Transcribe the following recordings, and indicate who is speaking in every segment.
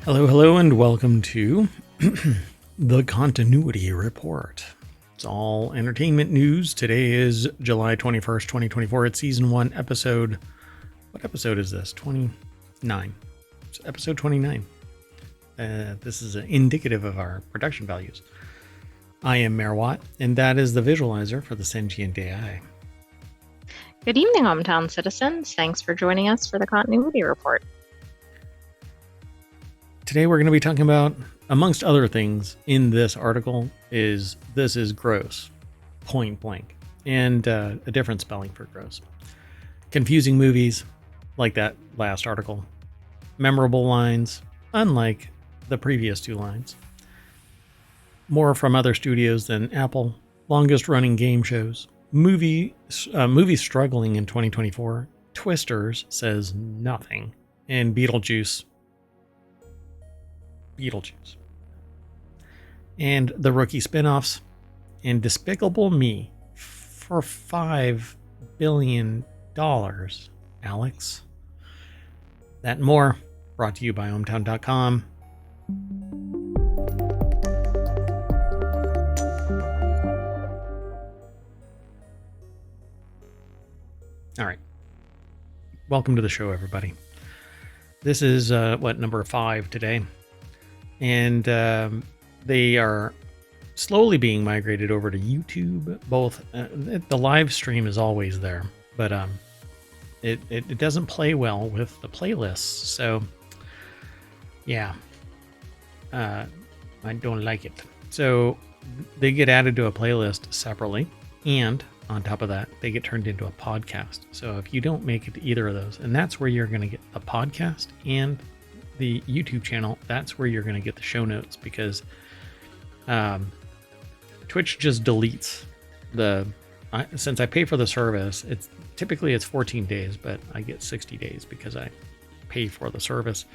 Speaker 1: Hello, and welcome to the Continuity Report. It's all entertainment news. Today is July 21st, 2024. It's Season 1, Episode... What episode is this? 29. It's Episode 29. This is indicative of our production values. I am Merwatt, and that is the visualizer for the Sentient AI.
Speaker 2: Good evening, ohmTown citizens. Thanks for joining us for the Continuity Report.
Speaker 1: Today we're going to be talking about, amongst other things in this article, this is Grosse, point blank, and a different spelling for Grosse. Confusing movies, like that last article. Memorable lines, unlike the previous two lines. More from other studios than Apple. Longest running game shows. Movies struggling in 2024. Twisters says nothing. And Beetlejuice. And the Rookie Spinoffs, and Despicable Me for $5 billion, Alex. That and more, brought to you by ohmTown.com. All right. Welcome to the show, everybody. This is, number 5 today. And they are slowly being migrated over to YouTube. Both the live stream is always there, but it doesn't play well with the playlists. So yeah, I don't like it. So they get added to a playlist separately, and on top of that, they get turned into a podcast. So if you don't make it to either of those, and that's where you're going to get the podcast and the YouTube channel, that's where you're going to get the show notes, because Twitch just deletes since I pay for the service, it's typically 14 days, but I get 60 days because I pay for the service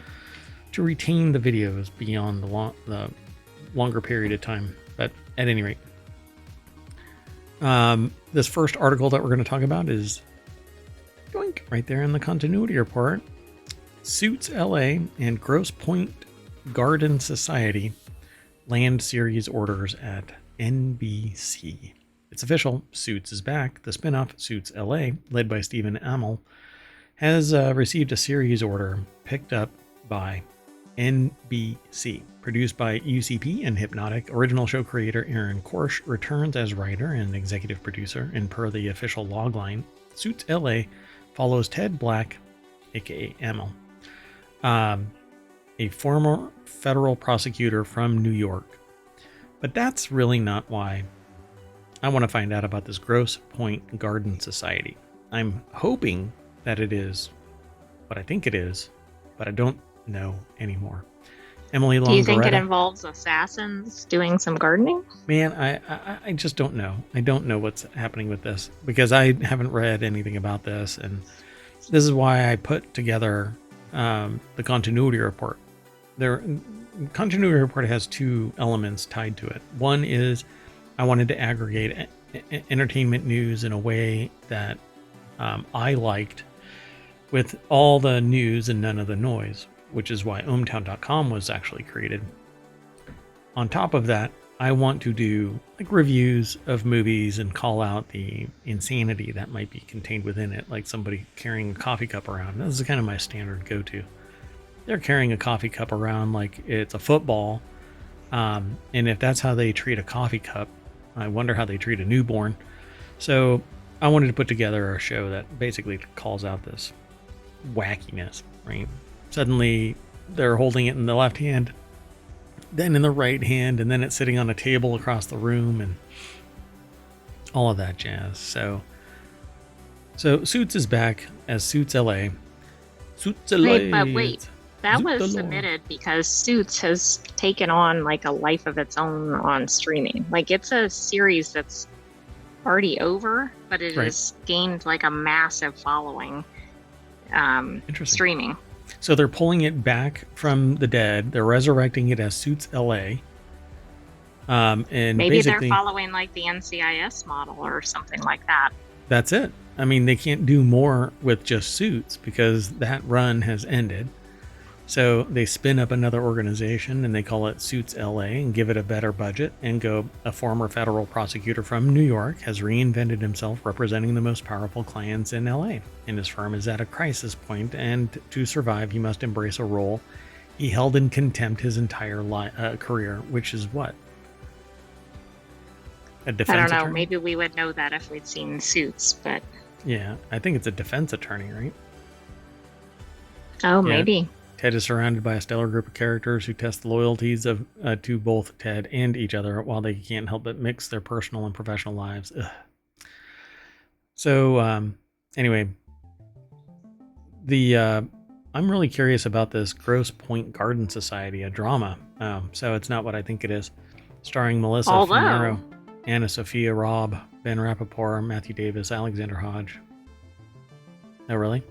Speaker 1: to retain the videos beyond the longer period of time. But at any rate, this first article that we're going to talk about is right there in the Continuity Report. Suits LA and Grosse Point Garden Society land series orders at NBC. It's official. Suits is back. The spinoff Suits LA, led by Stephen Amell, has received a series order picked up by NBC. Produced by UCP and Hypnotic, original show creator Aaron Korsh returns as writer and executive producer, and per the official logline, Suits LA follows Ted Black, aka Amell, a former federal prosecutor from New York. But that's really not why I want to find out about this Grosse Point Garden Society. I'm hoping that it is what I think it is, but I don't know anymore. Emily Longeretta.
Speaker 2: Do you think it involves assassins doing some gardening?
Speaker 1: Man, I just don't know. I don't know what's happening with this, because I haven't read anything about this, and this is why I put together the Continuity Report. The Continuity Report has two elements tied to it. One is I wanted to aggregate entertainment news in a way that I liked, with all the news and none of the noise, which is why ohmTown.com was actually created. On top of that, I want to do like reviews of movies and call out the insanity that might be contained within it, like somebody carrying a coffee cup around. This is kind of my standard go-to. They're carrying a coffee cup around like it's a football, and if that's how they treat a coffee cup, I wonder how they treat a newborn. So I wanted to put together a show that basically calls out this wackiness, right? Suddenly they're holding it in the left hand, then in the right hand, and then it's sitting on a table across the room, and all of that jazz. So Suits is back as Suits LA. Suits LA.
Speaker 2: Wait. That was submitted because Suits has taken on like a life of its own on streaming. Like, it's a series that's already over, but it has gained like a massive following streaming.
Speaker 1: So they're pulling it back from the dead. They're resurrecting it as Suits LA. And
Speaker 2: maybe they're following like the NCIS model or something like that.
Speaker 1: That's it. I mean, they can't do more with just Suits because that run has ended. So they spin up another organization and they call it Suits LA and give it a better budget and go, a former federal prosecutor from New York has reinvented himself representing the most powerful clients in LA. And his firm is at a crisis point, and to survive, he must embrace a role he held in contempt his entire career, which is what? A defense
Speaker 2: I don't know.
Speaker 1: attorney?
Speaker 2: Maybe we would know that if we'd seen Suits, but...
Speaker 1: Yeah, I think it's a defense attorney, right?
Speaker 2: Oh, yeah. Maybe.
Speaker 1: Ted is surrounded by a stellar group of characters who test the loyalties of to both Ted and each other while they can't help but mix their personal and professional lives. Ugh. So, anyway, I'm really curious about this Grosse Point Garden Society, a drama. So it's not what I think it is. Starring Melissa Fumero, Anna Sophia Robb, Ben Rappaport, Matthew Davis, Alexander Hodge. Oh, really?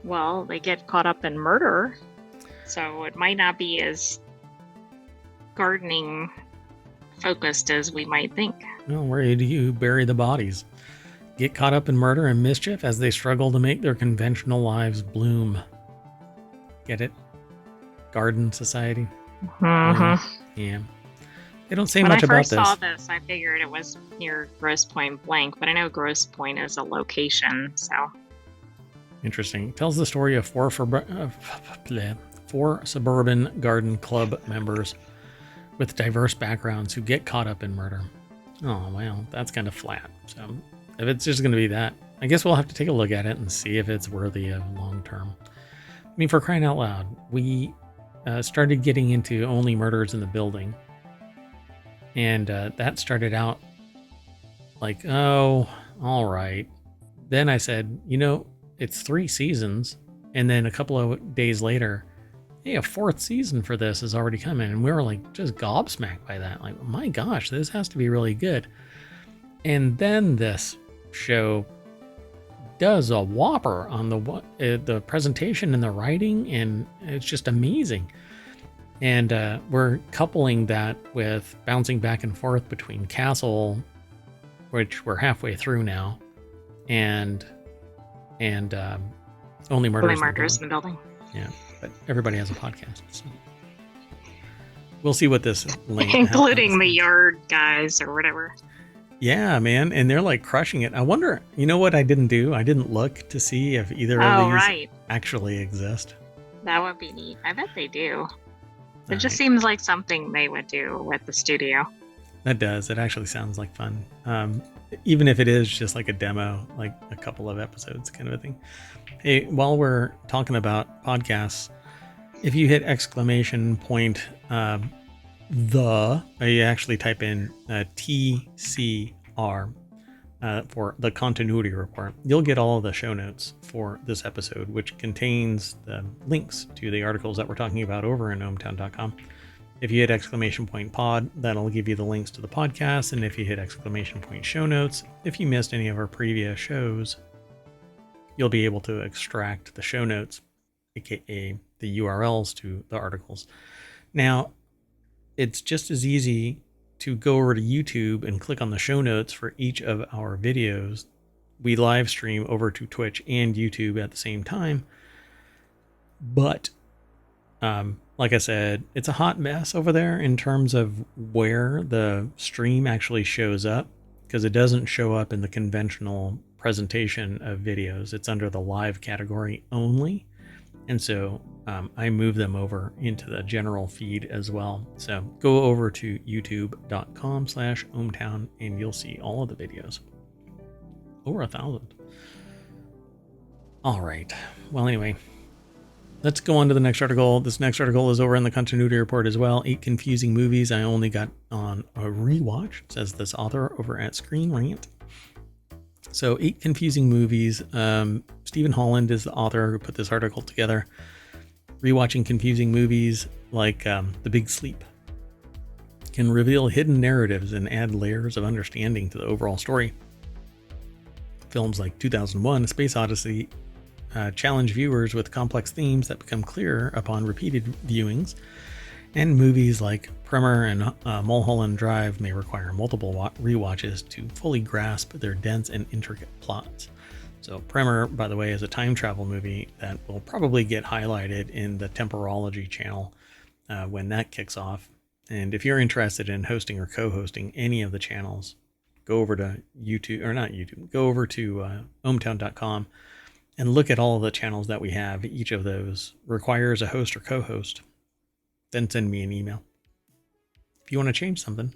Speaker 2: Well, they get caught up in murder, so it might not be as gardening focused as we might think.
Speaker 1: Well, where do you bury the bodies? Get caught up in murder and mischief as they struggle to make their conventional lives bloom. Get it? Garden Society?
Speaker 2: Mm-hmm.
Speaker 1: Yeah. They don't say much about this.
Speaker 2: When I first saw this, I figured it was near Grosse Point Blank, but I know Grosse Point is a location, so...
Speaker 1: Interesting. It tells the story of four suburban garden club members with diverse backgrounds who get caught up in murder. Oh, well, that's kind of flat. So if it's just going to be that, I guess we'll have to take a look at it and see if it's worthy of long term. I mean, for crying out loud, we started getting into Only Murders in the Building. And that started out like, oh, all right. Then I said, it's 3 seasons, and then a couple of days later, hey, a 4th season for this is already coming, and we were like just gobsmacked by that. Like, my gosh, this has to be really good. And then this show does a whopper on the presentation and the writing, and it's just amazing. And we're coupling that with bouncing back and forth between Castle, which we're halfway through now, and Only Murders in the Building. Yeah, but everybody has a podcast, so we'll see what this
Speaker 2: including the Yard guys or whatever.
Speaker 1: Yeah, man, and they're like crushing it. I wonder, what I didn't do? I didn't look to see if either of these actually exist.
Speaker 2: That would be neat. I bet they do. It just seems like something they would do with the studio.
Speaker 1: That does. It actually sounds like fun. Even if it is just like a demo, like a couple of episodes kind of a thing. Hey, while we're talking about podcasts, if you hit exclamation point, you actually type in TCR for the continuity report, you'll get all of the show notes for this episode, which contains the links to the articles that we're talking about over in ohmTown.com. If you hit exclamation point pod, that'll give you the links to the podcast. And if you hit exclamation point show notes, if you missed any of our previous shows, you'll be able to extract the show notes, aka the URLs to the articles. Now, it's just as easy to go over to YouTube and click on the show notes for each of our videos. We live stream over to Twitch and YouTube at the same time. But like I said, it's a hot mess over there in terms of where the stream actually shows up, because it doesn't show up in the conventional presentation of videos. It's under the live category only. And so I move them over into the general feed as well. So go over to youtube.com/ohmTown and you'll see all of the videos. Over 1,000. All right. Well, anyway, let's go on to the next article. This next article is over in the continuity report as well. 8 confusing movies I only got on a rewatch, says this author over at Screen Rant. So 8 confusing movies. Stephen Holland is the author who put this article together. Rewatching confusing movies like The Big Sleep can reveal hidden narratives and add layers of understanding to the overall story. Films like 2001: A Space Odyssey challenge viewers with complex themes that become clearer upon repeated viewings, and movies like Primer and Mulholland Drive may require multiple rewatches to fully grasp their dense and intricate plots. So Primer, by the way, is a time travel movie that will probably get highlighted in the Temporology channel when that kicks off. And if you're interested in hosting or co-hosting any of the channels, go over to YouTube, or not YouTube, go over to ohmTown.com and look at all of the channels that we have. Each of those requires a host or co-host. Then send me an email. If you want to change something,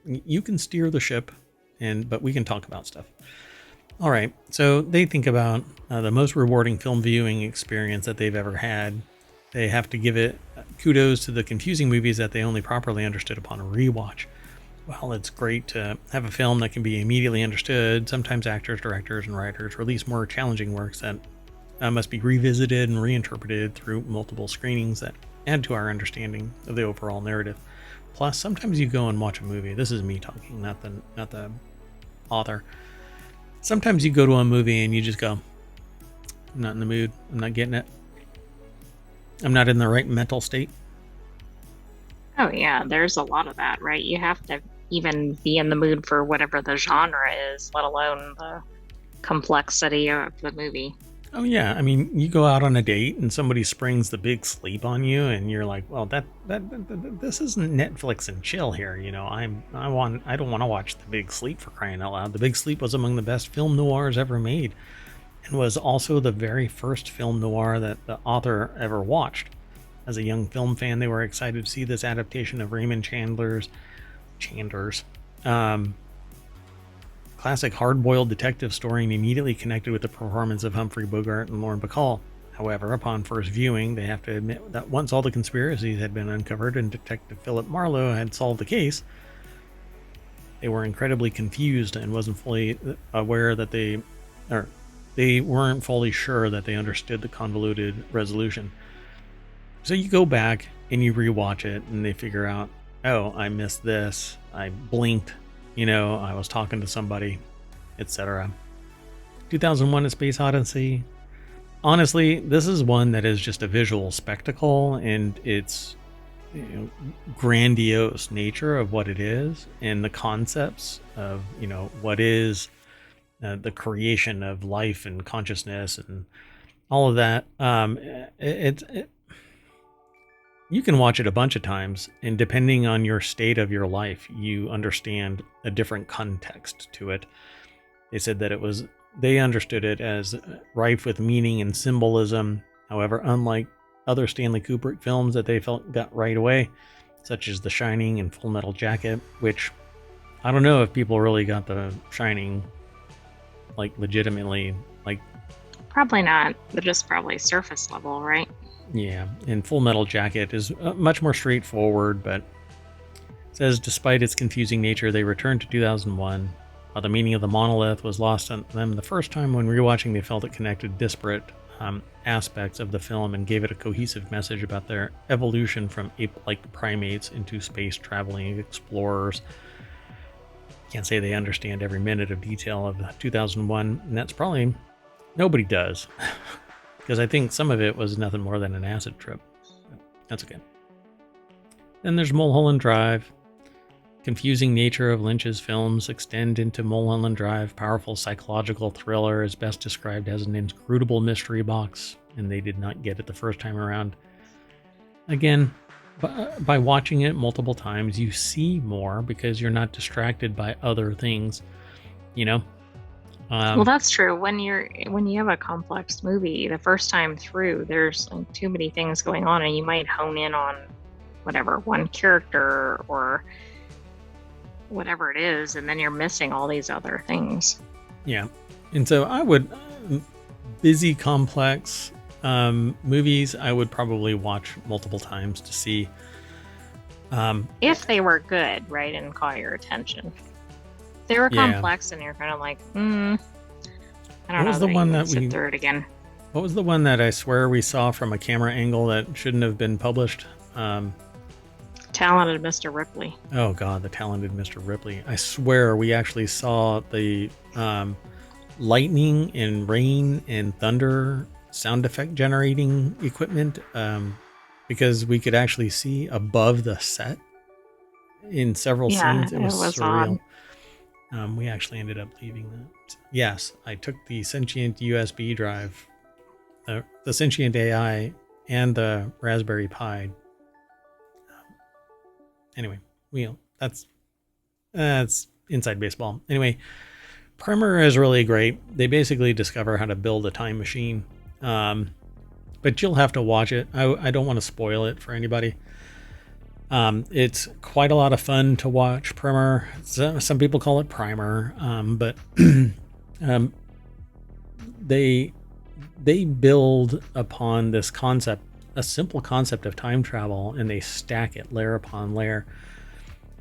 Speaker 1: you can steer the ship, but we can talk about stuff. All right, so they think about the most rewarding film viewing experience that they've ever had. They have to give it kudos to the confusing movies that they only properly understood upon a rewatch. Well, it's great to have a film that can be immediately understood. Sometimes actors, directors, and writers release more challenging works that must be revisited and reinterpreted through multiple screenings that add to our understanding of the overall narrative. Plus, sometimes you go and watch a movie. This is me talking, not the author. Sometimes you go to a movie and you just go, I'm not in the mood. I'm not getting it. I'm not in the right mental state.
Speaker 2: Oh, yeah. There's a lot of that, right? You have to even be in the mood for whatever the genre is, let alone the complexity of the movie.
Speaker 1: Oh, yeah. I mean, you go out on a date and somebody springs the big sleep on you and you're like, well, this isn't Netflix and chill here. You know, I don't want to watch The Big Sleep, for crying out loud. The Big Sleep was among the best film noirs ever made and was also the very first film noir that the author ever watched. As a young film fan, they were excited to see this adaptation of Raymond Chandler's classic hard-boiled detective story, and immediately connected with the performance of Humphrey Bogart and Lauren Bacall. However, upon first viewing, they have to admit that once all the conspiracies had been uncovered and Detective Philip Marlowe had solved the case, they were incredibly confused and wasn't fully aware that they weren't fully sure that they understood the convoluted resolution. So you go back and you rewatch it and they figure out, oh, I missed this. I blinked. You know, I was talking to somebody, etc. 2001: A Space Odyssey. Honestly, this is one that is just a visual spectacle, and its grandiose nature of what it is, and the concepts of what is the creation of life and consciousness and all of that. You can watch it a bunch of times, and depending on your state of your life, you understand a different context to it. They said that they understood it as rife with meaning and symbolism. However, unlike other Stanley Kubrick films that they felt got right away, such as The Shining and Full Metal Jacket, which I don't know if people really got The Shining, like, legitimately, like...
Speaker 2: Probably not, but just probably surface level, right?
Speaker 1: Yeah, and Full Metal Jacket is much more straightforward, but it says despite its confusing nature, they returned to 2001. While the meaning of the monolith was lost on them the first time, when rewatching, they felt it connected disparate aspects of the film and gave it a cohesive message about their evolution from ape-like primates into space-traveling explorers. Can't say they understand every minute of detail of 2001, and that's probably... Nobody does. Because I think some of it was nothing more than an acid trip. That's okay. Then there's Mulholland Drive. Confusing nature of Lynch's films extend into Mulholland Drive. Powerful psychological thriller is best described as an inscrutable mystery box, and they did not get it the first time around. Again, by watching it multiple times, you see more because you're not distracted by other things,
Speaker 2: well, that's true. When you have a complex movie, the first time through, there's like too many things going on, and you might hone in on whatever one character or whatever it is, and then you're missing all these other things.
Speaker 1: Yeah, and so I would busy, complex movies. I would probably watch multiple times to see
Speaker 2: if they were good, right, and caught your attention. They were complex, and you're kind of like, I don't know. What was the one that we sit through it again?
Speaker 1: What was the one that I swear we saw from a camera angle that shouldn't have been published?
Speaker 2: Talented Mr. Ripley.
Speaker 1: Oh God, the Talented Mr. Ripley! I swear we actually saw the lightning and rain and thunder sound effect generating equipment because we could actually see above the set in several scenes. It was surreal. Odd. We actually ended up leaving that. Yes, I took the Sentient USB drive, the Sentient AI, and the Raspberry Pi. Anyway, that's inside baseball. Anyway, Primer is really great. They basically discover how to build a time machine, but you'll have to watch it. I don't want to spoil it for anybody. It's quite a lot of fun to watch Primer. Some people call it Primer, but they build upon this concept, a simple concept of time travel, and they stack it layer upon layer.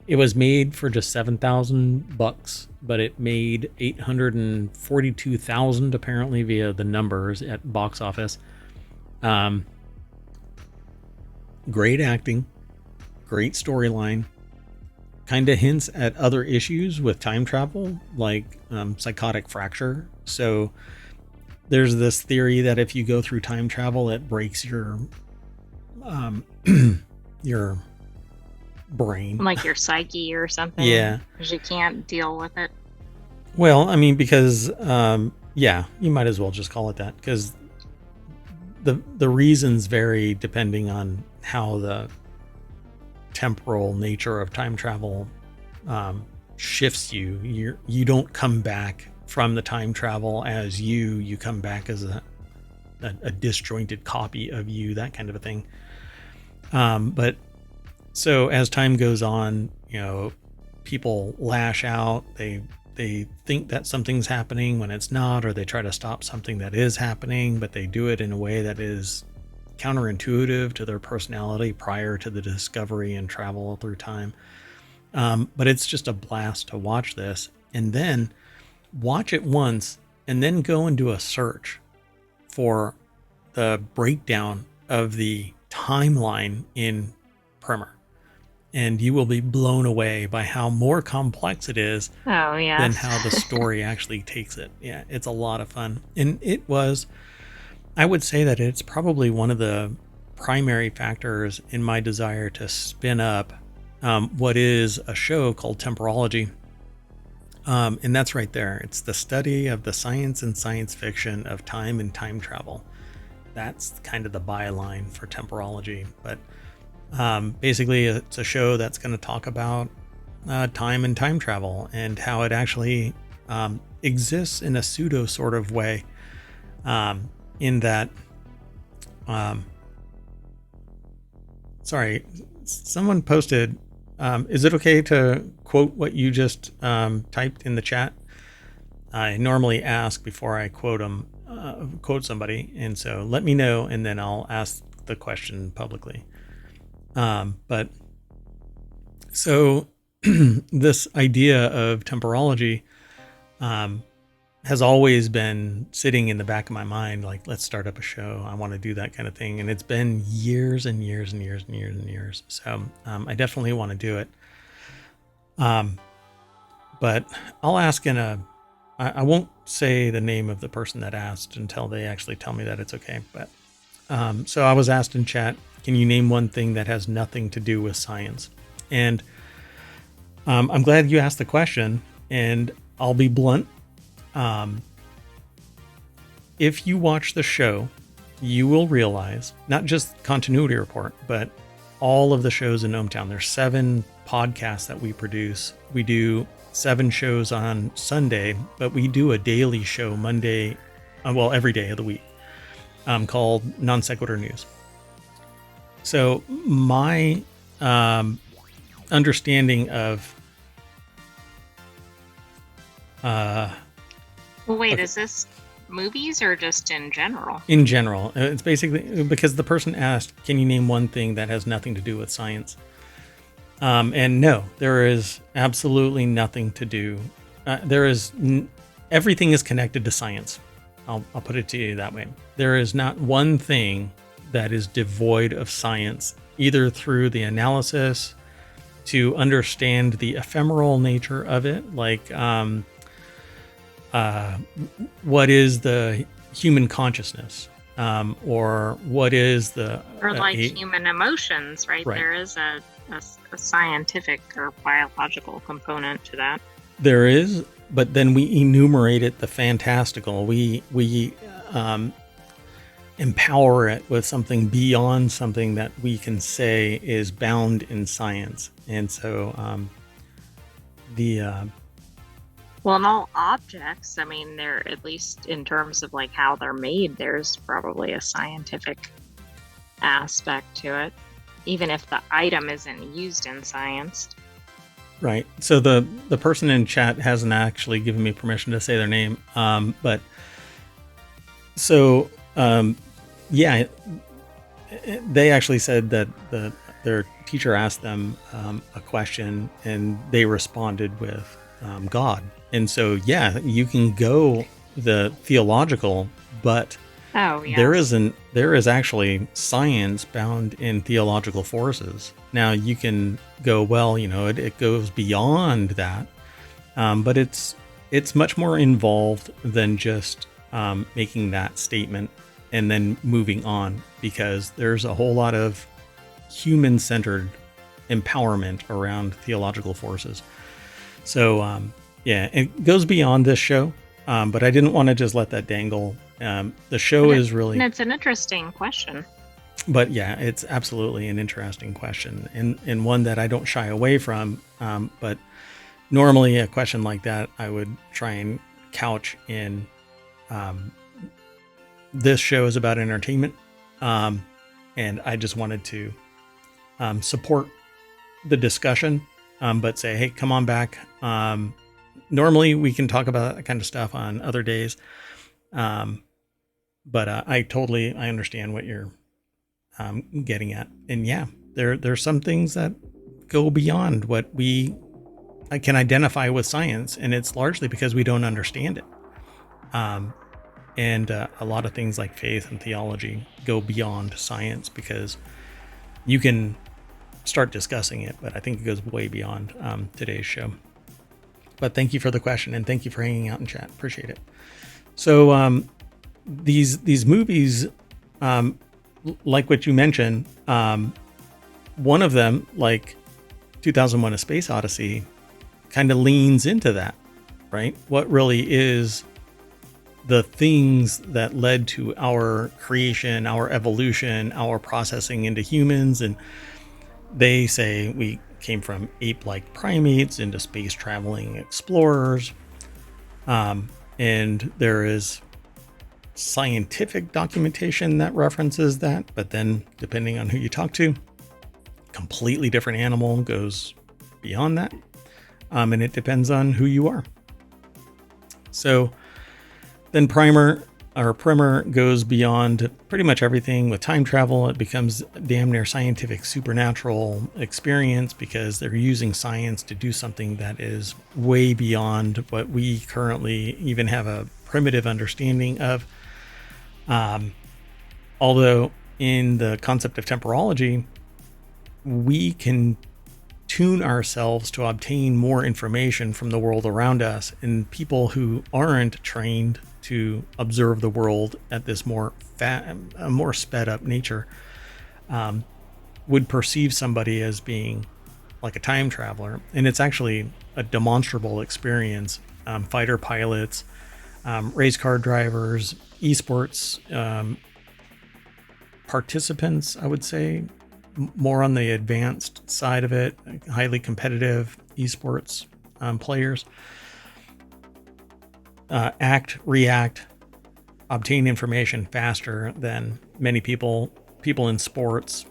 Speaker 1: It was made for just $7,000, but it made $842,000 apparently via the numbers at box office. Great acting. Great storyline. Kind of hints at other issues with time travel, like psychotic fracture. So there's this theory that if you go through time travel, it breaks your your brain,
Speaker 2: like your psyche or something.
Speaker 1: Yeah,
Speaker 2: because you can't deal with it.
Speaker 1: Well, I mean, because yeah, you might as well just call it that, because the reasons vary depending on how the temporal nature of time travel shifts you. You don't come back from the time travel as you come back as a disjointed copy of you, that kind of a thing. But so as time goes on, people lash out. They think that something's happening when it's not, or they try to stop something that is happening, but they do it in a way that is counterintuitive to their personality prior to the discovery and travel through time. But it's just a blast to watch this, and then watch it once and then go and do a search for the breakdown of the timeline in Primer, and you will be blown away by how more complex it is than how the story actually takes it. Yeah, it's a lot of fun. And I would say that it's probably one of the primary factors in my desire to spin up what is a show called Temporology. And that's right there. It's the study of the science and science fiction of time and time travel. That's kind of the byline for Temporology. But basically, it's a show that's going to talk about time and time travel and how it actually exists in a pseudo sort of way. In that, sorry, someone posted, is it okay to quote what you just typed in the chat? I normally ask before I quote somebody, and so let me know, and then I'll ask the question publicly. But so this idea of temporology has always been sitting in the back of my mind, like, let's start up a show. I want to do that kind of thing. And it's been years and years and years and years and years. So I definitely want to do it. But I'll ask I won't say the name of the person that asked until they actually tell me that it's okay. But so I was asked in chat, can you name one thing that has nothing to do with science? And I'm glad you asked the question, and I'll be blunt. If you watch the show, you will realize, not just Continuity Report, but all of the shows in ohmTown. There's 7 podcasts that we produce. We do 7 shows on Sunday, but we do a daily show Monday, every day of the week, called Non Sequitur News. So my understanding of
Speaker 2: well, wait, is this movies or just in general?
Speaker 1: In general. It's basically because the person asked, can you name one thing that has nothing to do with science? And no, there is absolutely nothing to do. Everything is connected to science. I'll put it to you that way. There is not one thing that is devoid of science, either through the analysis to understand the ephemeral nature of it, like what is the human consciousness, or what is the
Speaker 2: human emotions, right? There is a scientific or biological component to that.
Speaker 1: There is, but then we enumerate the fantastical. We empower it with something beyond something that we can say is bound in science. And so
Speaker 2: well, in all objects, I mean, they're, at least in terms of like how they're made, there's probably a scientific aspect to it, even if the item isn't used in science.
Speaker 1: Right. So the person in chat hasn't actually given me permission to say their name. But so yeah, they actually said that their teacher asked them a question and they responded with God. And so, yeah, you can go the theological, but
Speaker 2: yes.
Speaker 1: there is actually science bound in theological forces. Now you can go, well, you know, it goes beyond that, but it's much more involved than just making that statement and then moving on, because there's a whole lot of human-centered empowerment around theological forces. So yeah, it goes beyond this show, but I didn't want to just let that dangle. The show is really...
Speaker 2: It's an interesting question.
Speaker 1: But yeah, it's absolutely an interesting question, and one that I don't shy away from. But normally a question like that, I would try and couch in... this show is about entertainment, and I just wanted to support the discussion, but say, hey, come on back. Normally we can talk about that kind of stuff on other days, but I understand what you're getting at. And yeah, there's some things that go beyond what I can identify with science, and it's largely because we don't understand it. And a lot of things like faith and theology go beyond science, because you can start discussing it, but I think it goes way beyond today's show. But thank you for the question, and thank you for hanging out in chat. Appreciate it. So these movies, like what you mentioned, one of them, like 2001: A Space Odyssey, kind of leans into that, right? What really is the things that led to our creation, our evolution, our processing into humans. And they say we came from ape-like primates into space traveling explorers. And there is scientific documentation that references that, but then depending on who you talk to, completely different animal goes beyond that. And it depends on who you are. So then Primer goes beyond pretty much everything with time travel. It becomes damn near scientific supernatural experience, because they're using science to do something that is way beyond what we currently even have a primitive understanding of. Although in the concept of temporology, we can tune ourselves to obtain more information from the world around us, and people who aren't trained to observe the world at this more sped up nature would perceive somebody as being like a time traveler. And it's actually a demonstrable experience. Fighter pilots, race car drivers, esports participants, I would say, more on the advanced side of it, highly competitive esports players, react, obtain information faster than many people in sports,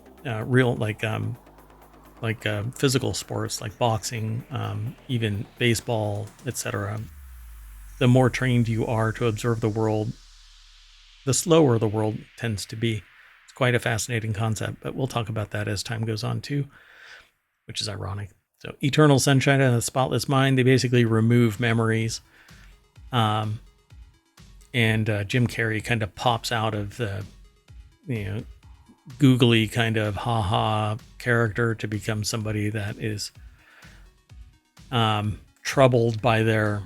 Speaker 1: physical sports like boxing, even baseball, etc. The more trained you are to observe the world, the slower the world tends to be. It's quite a fascinating concept, but we'll talk about that as time goes on too, which is ironic. So Eternal Sunshine of the Spotless Mind, they basically remove memories. And Jim Carrey kind of pops out of the, googly kind of ha-ha character to become somebody that is troubled by their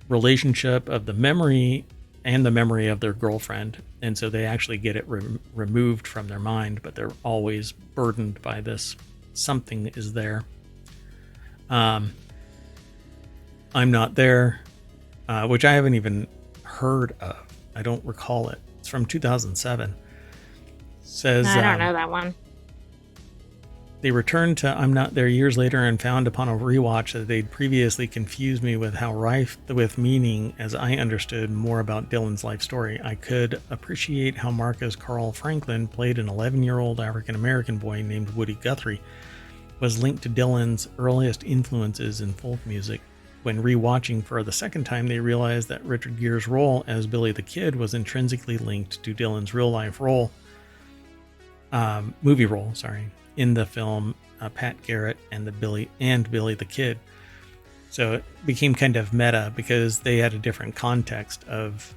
Speaker 1: relationship of the memory and the memory of their girlfriend. And so they actually get it removed from their mind, but they're always burdened by this something is there. I'm Not There, which I haven't even heard of. I don't recall it. It's from 2007. Says
Speaker 2: I don't know that one.
Speaker 1: They returned to I'm Not There years later and found upon a rewatch that they'd previously confused me with how rife with meaning as I understood more about Dylan's life story. I could appreciate how Marcus Carl Franklin played an 11-year-old African-American boy named Woody Guthrie was linked to Dylan's earliest influences in folk music. When rewatching for the second time, they realized that Richard Gere's role as Billy the Kid was intrinsically linked to Dylan's real-life role, movie role, in the film Pat Garrett and Billy the Kid. So it became kind of meta because they had a different context of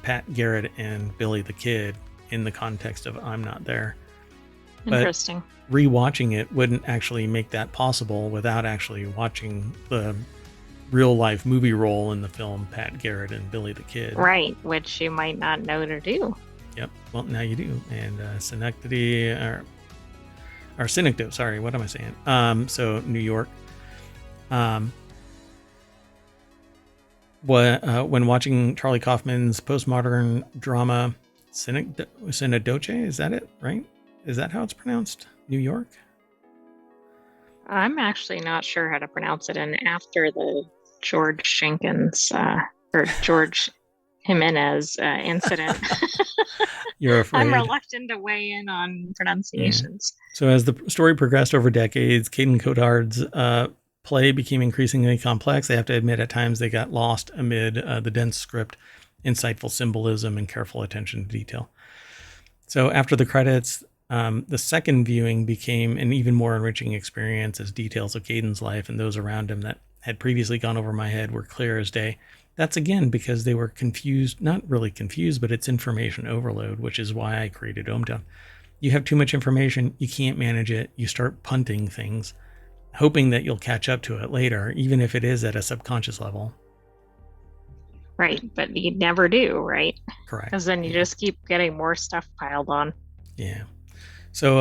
Speaker 1: Pat Garrett and Billy the Kid in the context of I'm Not There.
Speaker 2: Interesting.
Speaker 1: But rewatching it wouldn't actually make that possible without actually watching the real life movie role in the film Pat Garrett and Billy the Kid.
Speaker 2: Right, which you might not know to do.
Speaker 1: Yep. Well, now you do. And Synecdoche, or Synecdoche, sorry, what am I saying? So New York. When watching Charlie Kaufman's postmodern drama Synecdoche, is that it, right? Is that how it's pronounced? New York?
Speaker 2: I'm actually not sure how to pronounce it. And after the George Jenkins or George Jimenez incident,
Speaker 1: You're afraid.
Speaker 2: I'm reluctant to weigh in on pronunciations.
Speaker 1: Yeah. So as the story progressed over decades, Caden Cotard's play became increasingly complex. They have to admit at times they got lost amid the dense script, insightful symbolism, and careful attention to detail. So after the credits, the second viewing became an even more enriching experience as details of Caden's life and those around him that had previously gone over my head were clear as day. That's again because they were confused, not really confused, but it's information overload, which is why I created ohmTown. You have too much information, you can't manage it, you start punting things, hoping that you'll catch up to it later, even if it is at a subconscious level.
Speaker 2: Right, but you never do, right?
Speaker 1: Correct.
Speaker 2: Because then you just keep getting more stuff piled on.
Speaker 1: Yeah. So,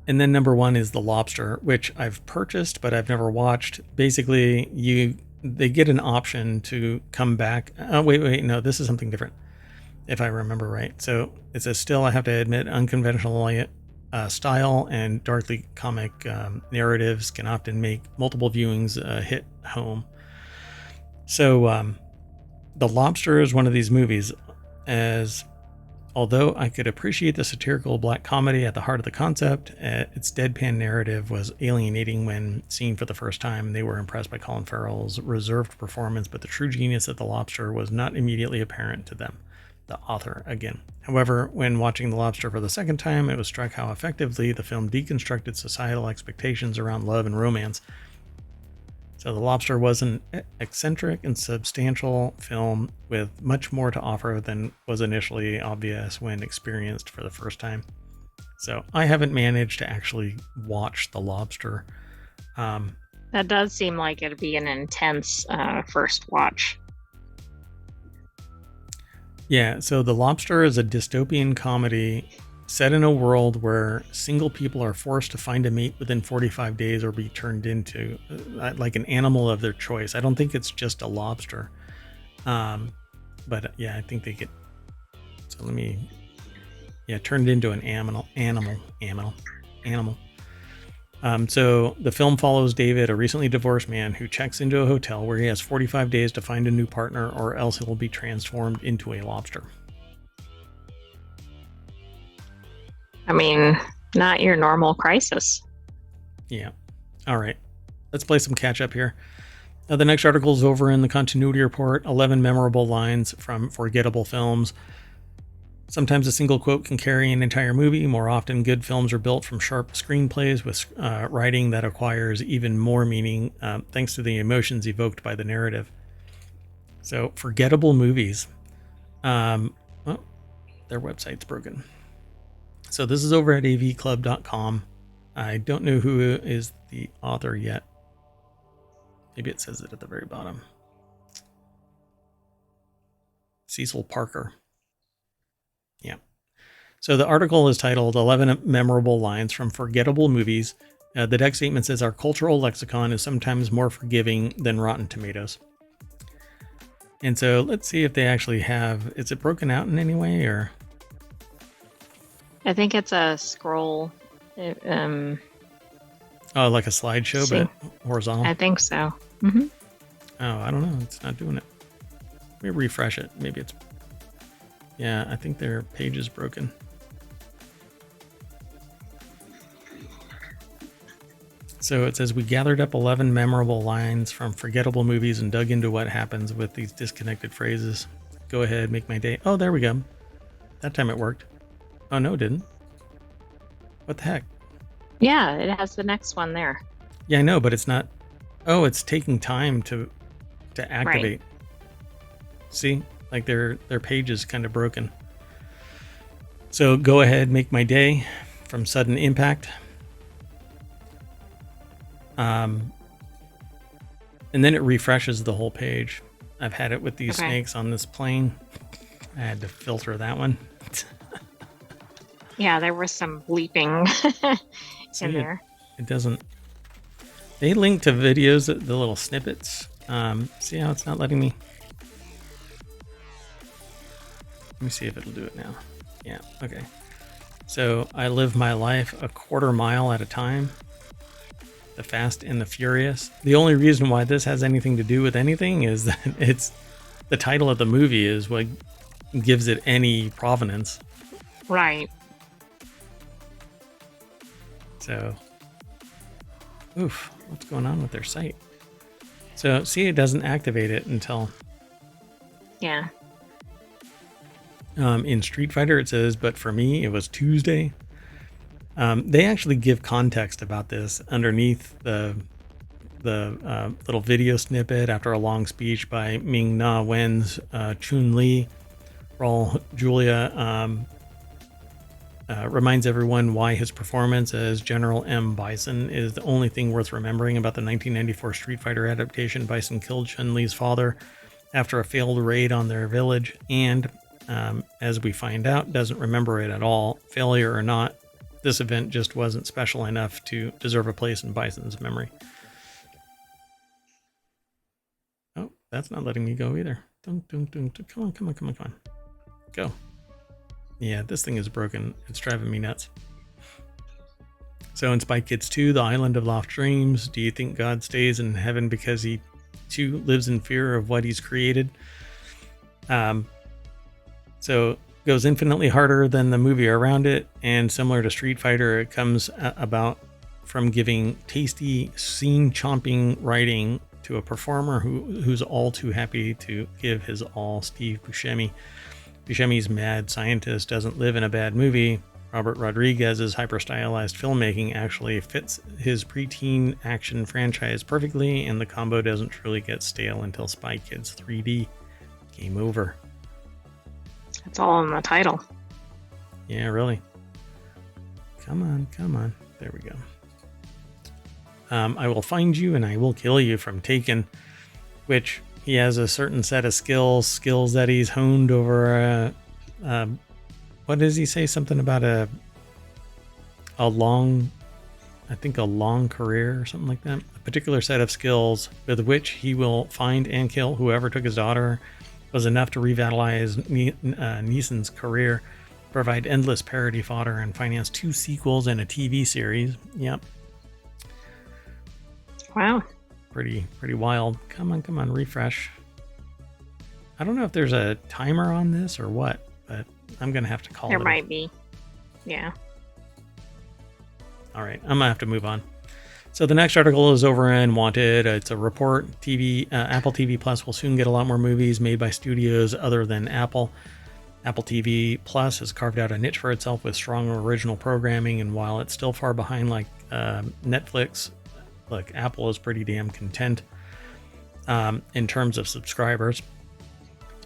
Speaker 1: and then number one is The Lobster, which I've purchased, but I've never watched. Basically, they get an option to come back. Oh, wait, no, this is something different, if I remember right. So it says, still, I have to admit, unconventional style and darkly comic narratives can often make multiple viewings hit home. So The Lobster is one of these movies, as although I could appreciate the satirical black comedy at the heart of the concept, its deadpan narrative was alienating when seen for the first time. They were impressed by Colin Farrell's reserved performance, but the true genius of The Lobster was not immediately apparent to them, the author again. However, when watching The Lobster for the second time, it was struck how effectively the film deconstructed societal expectations around love and romance. So The Lobster was an eccentric and substantial film with much more to offer than was initially obvious when experienced for the first time. So I haven't managed to actually watch The Lobster.
Speaker 2: That does seem like it'd be an intense first watch.
Speaker 1: Yeah, so The Lobster is a dystopian comedy set in a world where single people are forced to find a mate within 45 days or be turned into like an animal of their choice. I don't think it's just a lobster. But yeah, I think they get, so turned into an animal. So the film follows David, a recently divorced man who checks into a hotel where he has 45 days to find a new partner or else he'll be transformed into a lobster.
Speaker 2: I mean, not your normal crisis.
Speaker 1: Yeah. All right. Let's play some catch up here. The next article is over in the continuity report. 11 memorable lines from forgettable films. Sometimes a single quote can carry an entire movie. More often, good films are built from sharp screenplays with writing that acquires even more meaning thanks to the emotions evoked by the narrative. So, forgettable movies. Their website's broken. So this is over at avclub.com. I don't know who is the author yet. Maybe it says it at the very bottom. Cecil Parker. Yeah. So the article is titled 11 Memorable Lines from Forgettable Movies, The deck statement says our cultural lexicon is sometimes more forgiving than Rotten Tomatoes. And so let's see if they actually have, is it broken out in any way or?
Speaker 2: I think it's a scroll.
Speaker 1: Oh, like a slideshow, but horizontal?
Speaker 2: I think so. Mm-hmm.
Speaker 1: Oh, I don't know. It's not doing it. Let me refresh it. Maybe it's, yeah, I think their page is broken. So it says, we gathered up 11 memorable lines from forgettable movies and dug into what happens with these disconnected phrases. Go ahead, make my day. Oh, there we go. That time it worked. Oh, no, it didn't. What the heck?
Speaker 2: Yeah, it has the next one there.
Speaker 1: Yeah, I know, but it's not. Oh, it's taking time to activate. Right. See, like their page is kind of broken. So go ahead, make my day from Sudden Impact. And then it refreshes the whole page. I've had it with these snakes on this plane. I had to filter that one.
Speaker 2: Yeah, there was some bleeping in there.
Speaker 1: It doesn't. They link to videos, the little snippets. See how it's not letting me? Let me see if it'll do it now. Yeah, okay. So I live my life a quarter mile at a time. The Fast and the Furious. The only reason why this has anything to do with anything is that it's the title of the movie is what gives it any provenance.
Speaker 2: Right.
Speaker 1: So, oof, what's going on with their site? So, see, it doesn't activate it until...
Speaker 2: Yeah.
Speaker 1: In Street Fighter, it says, but for me, it was Tuesday. They actually give context about this underneath the little video snippet after a long speech by Ming-Na Wen's Chun-Li. Raul Julia reminds everyone why his performance as General M. Bison is the only thing worth remembering about the 1994 Street Fighter adaptation. Bison killed Chun-Li's father after a failed raid on their village and, as we find out, doesn't remember it at all. Failure or not, this event just wasn't special enough to deserve a place in Bison's memory. Oh, that's not letting me go either. Come on. Go. Yeah, this thing is broken. It's driving me nuts. So in Spy Kids 2, The Island of Lost Dreams, do you think God stays in heaven because he too lives in fear of what he's created? So goes infinitely harder than the movie around it, and similar to Street Fighter, it comes about from giving tasty scene-chomping writing to a performer who's all too happy to give his all. Steve Buscemi. Buscemi's mad scientist doesn't live in a bad movie. Robert Rodriguez's hyper-stylized filmmaking actually fits his preteen action franchise perfectly, and the combo doesn't truly get stale until Spy Kids 3D. Game over.
Speaker 2: It's all in the title.
Speaker 1: Yeah, really. Come on. There we go. I will find you and I will kill you from Taken, which he has a certain set of skills that he's honed over what does he say? Something about a long career or something like that. A particular set of skills with which he will find and kill whoever took his daughter was enough to revitalize Neeson's career, provide endless parody fodder, and finance 2 sequels and a TV series. Yep.
Speaker 2: Wow.
Speaker 1: Pretty wild. Come on, refresh. I don't know if there's a timer on this or what, but I'm going to have to call it.
Speaker 2: There might be. Yeah.
Speaker 1: All right, I'm going to have to move on. So the next article is over in Wanted. It's a report. Apple TV Plus will soon get a lot more movies made by studios other than Apple. Apple TV Plus has carved out a niche for itself with strong original programming, and while it's still far behind like Netflix, look, Apple is pretty damn content in terms of subscribers.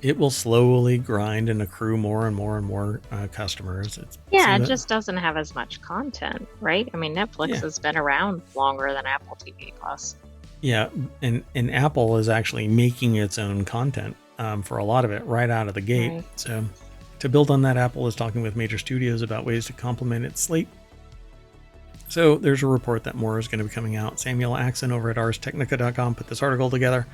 Speaker 1: It will slowly grind and accrue more and more customers.
Speaker 2: It just doesn't have as much content, right? I mean, Netflix has been around longer than Apple TV Plus.
Speaker 1: Yeah, and Apple is actually making its own content for a lot of it right out of the gate. Right. So to build on that, Apple is talking with major studios about ways to complement its slate So there's a report that more is going to be coming out. Samuel Axon over at arstechnica.com put this article together.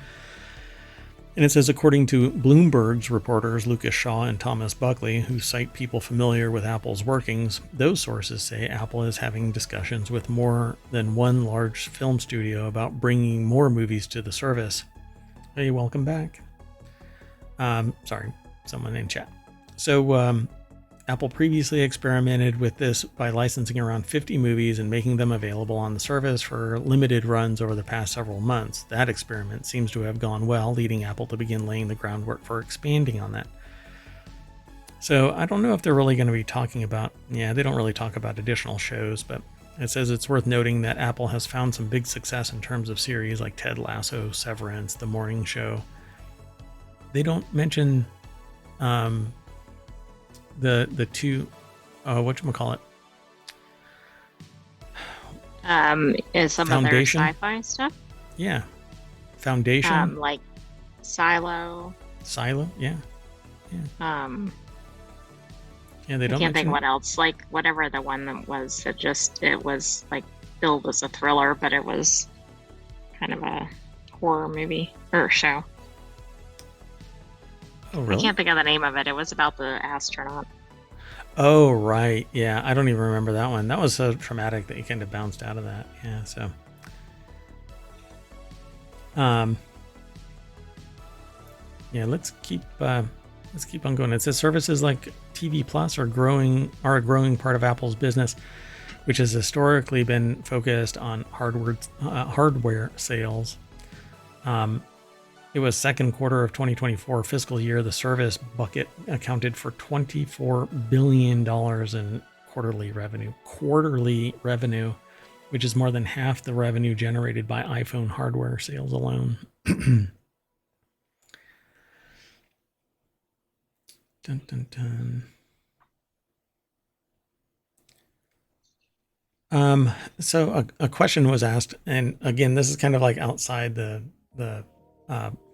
Speaker 1: And it says, according to Bloomberg's reporters Lucas Shaw and Thomas Buckley, who cite people familiar with Apple's workings, those sources say Apple is having discussions with more than one large film studio about bringing more movies to the service. Hey, welcome back. Sorry, someone in chat. So Apple previously experimented with this by licensing around 50 movies and making them available on the service for limited runs over the past several months. That experiment seems to have gone well, leading Apple to begin laying the groundwork for expanding on that. So I don't know if they're really going to be talking about, they don't really talk about additional shows, but it says it's worth noting that Apple has found some big success in terms of series like Ted Lasso, Severance, The Morning Show. They don't mention the two, whatchamacallit?
Speaker 2: Is some
Speaker 1: Foundation?
Speaker 2: of their sci-fi stuff?
Speaker 1: Yeah. Foundation?
Speaker 2: Like Silo.
Speaker 1: Silo? Yeah. Yeah, they don't
Speaker 2: I can't think what else. Like whatever the one that was, it was like billed as a thriller, but it was kind of a horror movie or show.
Speaker 1: Oh, really?
Speaker 2: I can't think of the name of it. It was about the astronaut.
Speaker 1: Oh, right. Yeah, I don't even remember that one. That was so traumatic that you kind of bounced out of that. Yeah, so. Yeah, let's keep on going. It says services like TV Plus are a growing part of Apple's business, which has historically been focused on hardware sales. It was second quarter of 2024 fiscal year. The service bucket accounted for $24 billion in quarterly revenue, which is more than half the revenue generated by iPhone hardware sales alone. Dun, dun, dun. So a question was asked, and again, this is kind of like outside the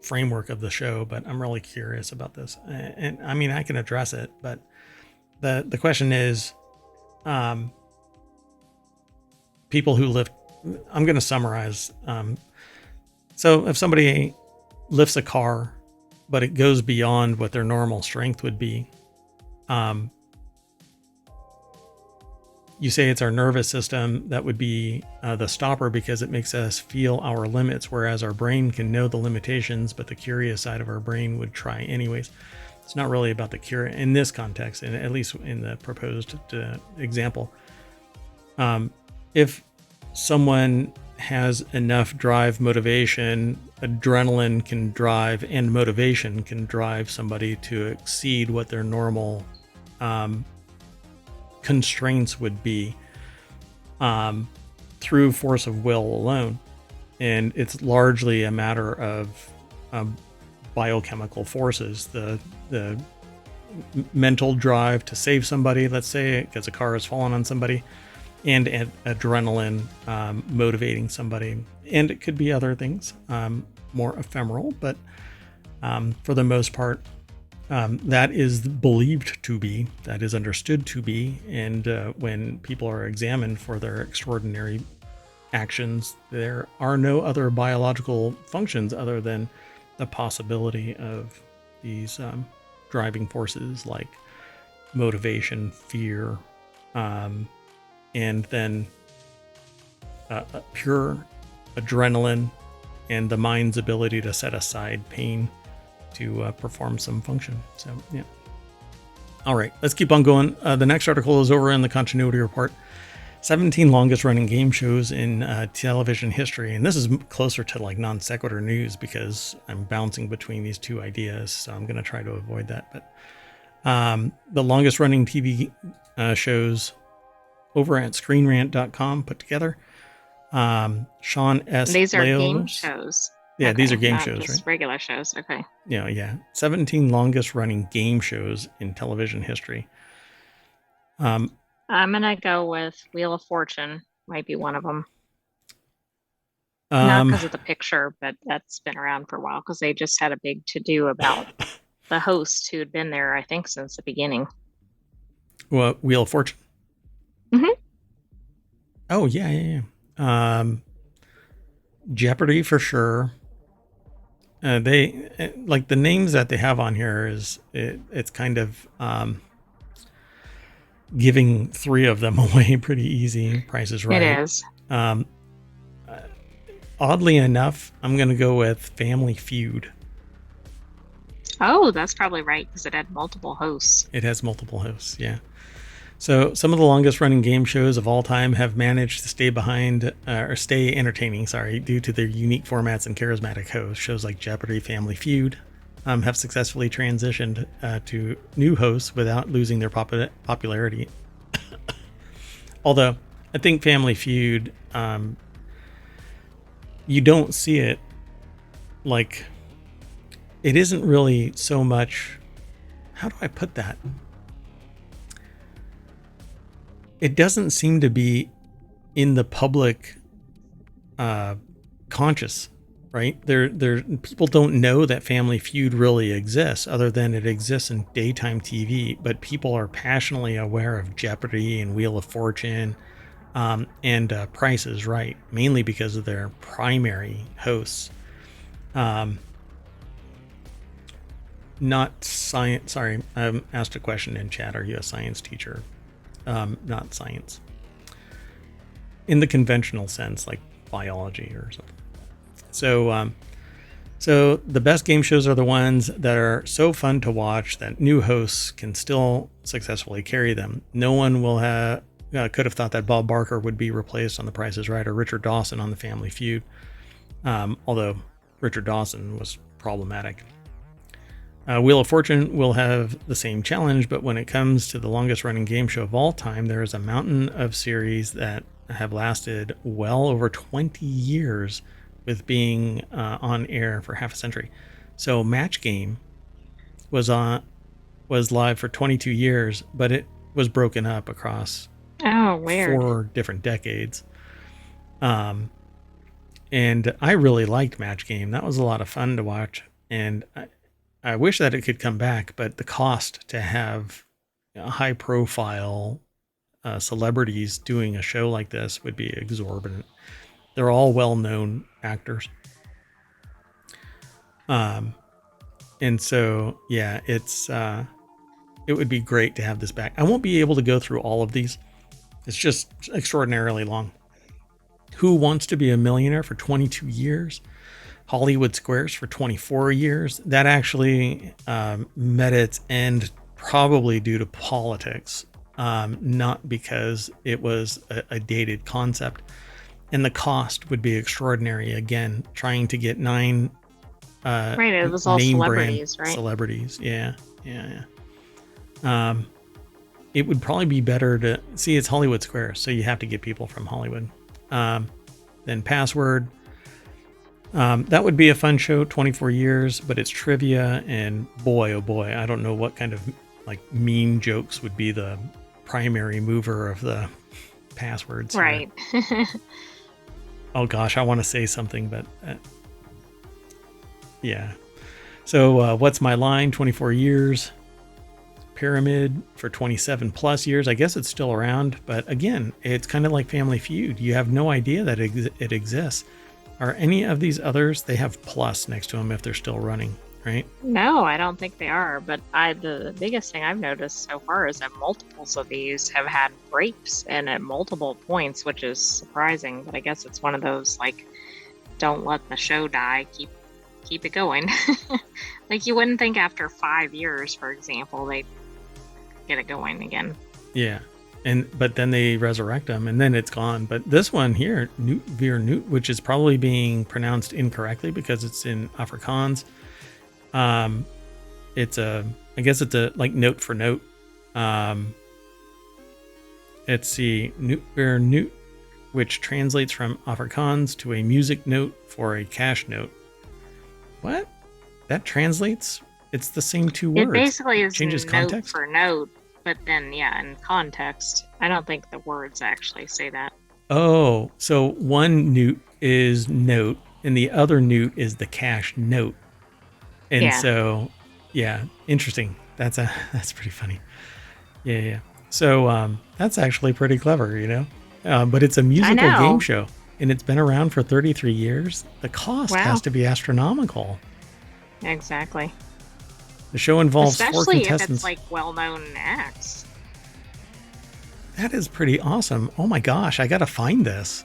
Speaker 1: framework of the show, but I'm really curious about this. And I mean, I can address it, but the question is, people who lift, I'm going to summarize. So if somebody lifts a car, but it goes beyond what their normal strength would be, you say it's our nervous system that would be the stopper because it makes us feel our limits, whereas our brain can know the limitations, but the curious side of our brain would try anyways. It's not really about the cure in this context, and at least in the proposed example. If someone has enough drive, motivation, adrenaline can drive, and motivation can drive somebody to exceed what their normal constraints would be through force of will alone. And it's largely a matter of biochemical forces, the mental drive to save somebody, let's say, because a car has fallen on somebody, and adrenaline motivating somebody. And it could be other things, more ephemeral, but for the most part, that is believed to be, that is understood to be, and when people are examined for their extraordinary actions, there are no other biological functions other than the possibility of these driving forces like motivation, fear, and then pure adrenaline and the mind's ability to set aside pain to perform some function. So, yeah. All right, let's keep on going. The next article is over in the continuity report. 17 longest running game shows in television history. And this is closer to like non sequitur news because I'm bouncing between these two ideas. So I'm going to try to avoid that. But the longest running TV shows over at screenrant.com put together. Sean S.
Speaker 2: These are
Speaker 1: Leos.
Speaker 2: Game shows.
Speaker 1: Yeah,
Speaker 2: okay,
Speaker 1: these are game
Speaker 2: not
Speaker 1: shows,
Speaker 2: just
Speaker 1: right?
Speaker 2: Regular shows. Okay.
Speaker 1: Yeah. 17 longest running game shows in television history.
Speaker 2: I'm gonna go with Wheel of Fortune. Might be one of them. Not because of the picture, but that's been around for a while because they just had a big to-do about the host who had been there, I think, since the beginning.
Speaker 1: Well, Wheel of Fortune.
Speaker 2: Mm-hmm.
Speaker 1: Oh yeah, yeah, yeah. Jeopardy for sure. They like the names that they have on here it's kind of giving three of them away pretty easy. Price is
Speaker 2: It
Speaker 1: Right.
Speaker 2: is.
Speaker 1: Um, oddly enough, I'm going to go with Family Feud.
Speaker 2: Oh, that's probably right because it had multiple hosts.
Speaker 1: It has multiple hosts, yeah. So some of the longest running game shows of all time have managed to stay behind or stay entertaining, sorry, due to their unique formats and charismatic hosts. Shows like Jeopardy, Family Feud have successfully transitioned to new hosts without losing their popularity. Although I think Family Feud, you don't see it like it isn't really so much. How do I put that? It doesn't seem to be in the public conscious, right? There people don't know that Family Feud really exists, other than it exists in daytime TV. But people are passionately aware of Jeopardy and Wheel of Fortune, and Price is Right, mainly because of their primary hosts. Not science. Sorry, I asked a question in chat. Are you a science teacher? Not science in the conventional sense, like biology or something. So the best game shows are the ones that are so fun to watch that new hosts can still successfully carry them. No one will could have thought that Bob Barker would be replaced on The Price is Right or Richard Dawson on The Family Feud, although Richard Dawson was problematic. Wheel of Fortune will have the same challenge, but when it comes to the longest running game show of all time, there is a mountain of series that have lasted well over 20 years with being on air for half a century. So Match Game was live for 22 years, but it was broken up across
Speaker 2: weird.
Speaker 1: 4 different decades. And I really liked Match Game. That was a lot of fun to watch, and I wish that it could come back, but the cost to have high profile celebrities doing a show like this would be exorbitant. They're all well-known actors. And so, yeah, it would be great to have this back. I won't be able to go through all of these. It's just extraordinarily long. Who Wants to Be a Millionaire for 22 years? Hollywood Squares for 24 years. That actually met its end probably due to politics, not because it was a dated concept. And the cost would be extraordinary. Again, trying to get 9
Speaker 2: right, it was all
Speaker 1: name
Speaker 2: celebrities,
Speaker 1: brand
Speaker 2: right?
Speaker 1: Celebrities, yeah. It would probably be better to see it's Hollywood Squares, so you have to get people from Hollywood. Then Password. That would be a fun show, 24 years, but it's trivia, and boy, oh boy, I don't know what kind of like meme jokes would be the primary mover of the passwords.
Speaker 2: Right.
Speaker 1: Oh gosh, I want to say something, but yeah. So What's My Line, 24 years. Pyramid for 27 plus years. I guess it's still around, but again, it's kind of like Family Feud. You have no idea that it exists. Are any of these others? They have plus next to them if they're still running, right?
Speaker 2: No, I don't think they are. But the biggest thing I've noticed so far is that multiples of these have had breaks and at multiple points, which is surprising. But I guess it's one of those like, don't let the show die. Keep it going. Like you wouldn't think after 5 years, for example, they'd get it going again.
Speaker 1: Yeah. But then they resurrect them and then it's gone. But this one here, Newt Veer Newt, which is probably being pronounced incorrectly because it's in Afrikaans. I guess it's a like note for note. Let's see, Newt Veer Newt, which translates from Afrikaans to a music note for a cash note. What? That translates? It's the same 2 words.
Speaker 2: It basically is
Speaker 1: changes
Speaker 2: note
Speaker 1: context
Speaker 2: for note. But then, yeah, in context, I don't think the words actually say that.
Speaker 1: Oh, so one newt is note, and the other newt is the cash note. And
Speaker 2: Yeah.
Speaker 1: so, yeah, interesting. That's pretty funny. Yeah. So that's actually pretty clever, you know. but it's a musical
Speaker 2: know.
Speaker 1: game show, and it's been around for 33 years. The cost
Speaker 2: Wow.
Speaker 1: has to be astronomical.
Speaker 2: Exactly.
Speaker 1: The show involves four
Speaker 2: Especially if
Speaker 1: contestants.
Speaker 2: it's like well-known acts.
Speaker 1: That is pretty awesome. Oh my gosh, I gotta find this.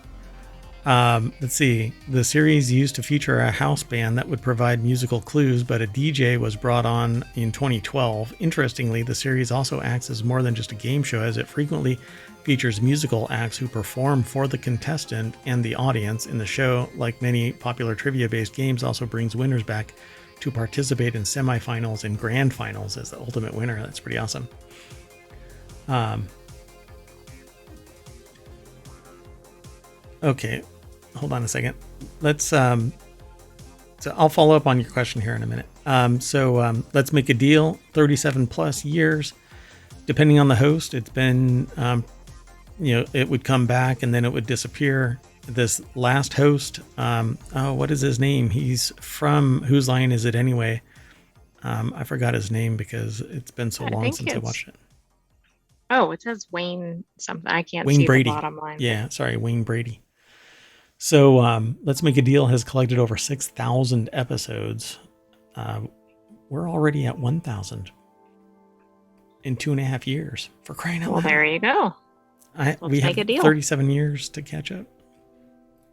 Speaker 1: Let's see. The series used to feature a house band that would provide musical clues, but a DJ was brought on in 2012. Interestingly, the series also acts as more than just a game show, as it frequently features musical acts who perform for the contestant and the audience. In the show, like many popular trivia-based games, also brings winners back to participate in semifinals and grand finals as the ultimate winner. That's pretty awesome. Okay, hold on a second. Let's so I'll follow up on your question here in a minute. Let's Make a Deal, 37 plus years. Depending on the host, it's been it would come back and then it would disappear. This last host, what is his name? He's from Whose Line Is It Anyway? I forgot his name because it's been so long since I watched it.
Speaker 2: Oh, it says Wayne something. I can't
Speaker 1: Wayne
Speaker 2: see
Speaker 1: Brady.
Speaker 2: the bottom line.
Speaker 1: Yeah, sorry, Wayne Brady. So Let's Make a Deal has collected over 6,000 episodes. We're already at 1,000 in 2.5 years, for crying out loud.
Speaker 2: Well, there you go.
Speaker 1: We have 37 years to catch up.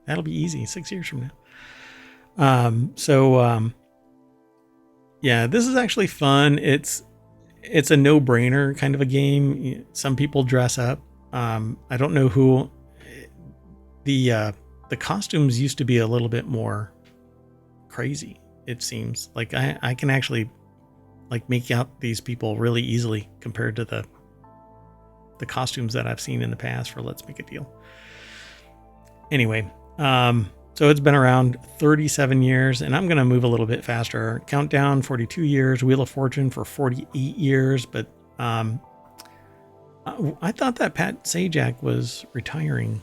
Speaker 1: That'll be easy, 6 years from now. This is actually fun. It's a no-brainer kind of a game. Some people dress up. I don't know who. The costumes used to be a little bit more crazy, it seems. Like I can actually make out these people really easily compared to the costumes that I've seen in the past for Let's Make a Deal. Anyway, so it's been around 37 years, and I'm going to move a little bit faster. Countdown, 42 years. Wheel of Fortune for 48 years, but I thought that Pat Sajak was retiring.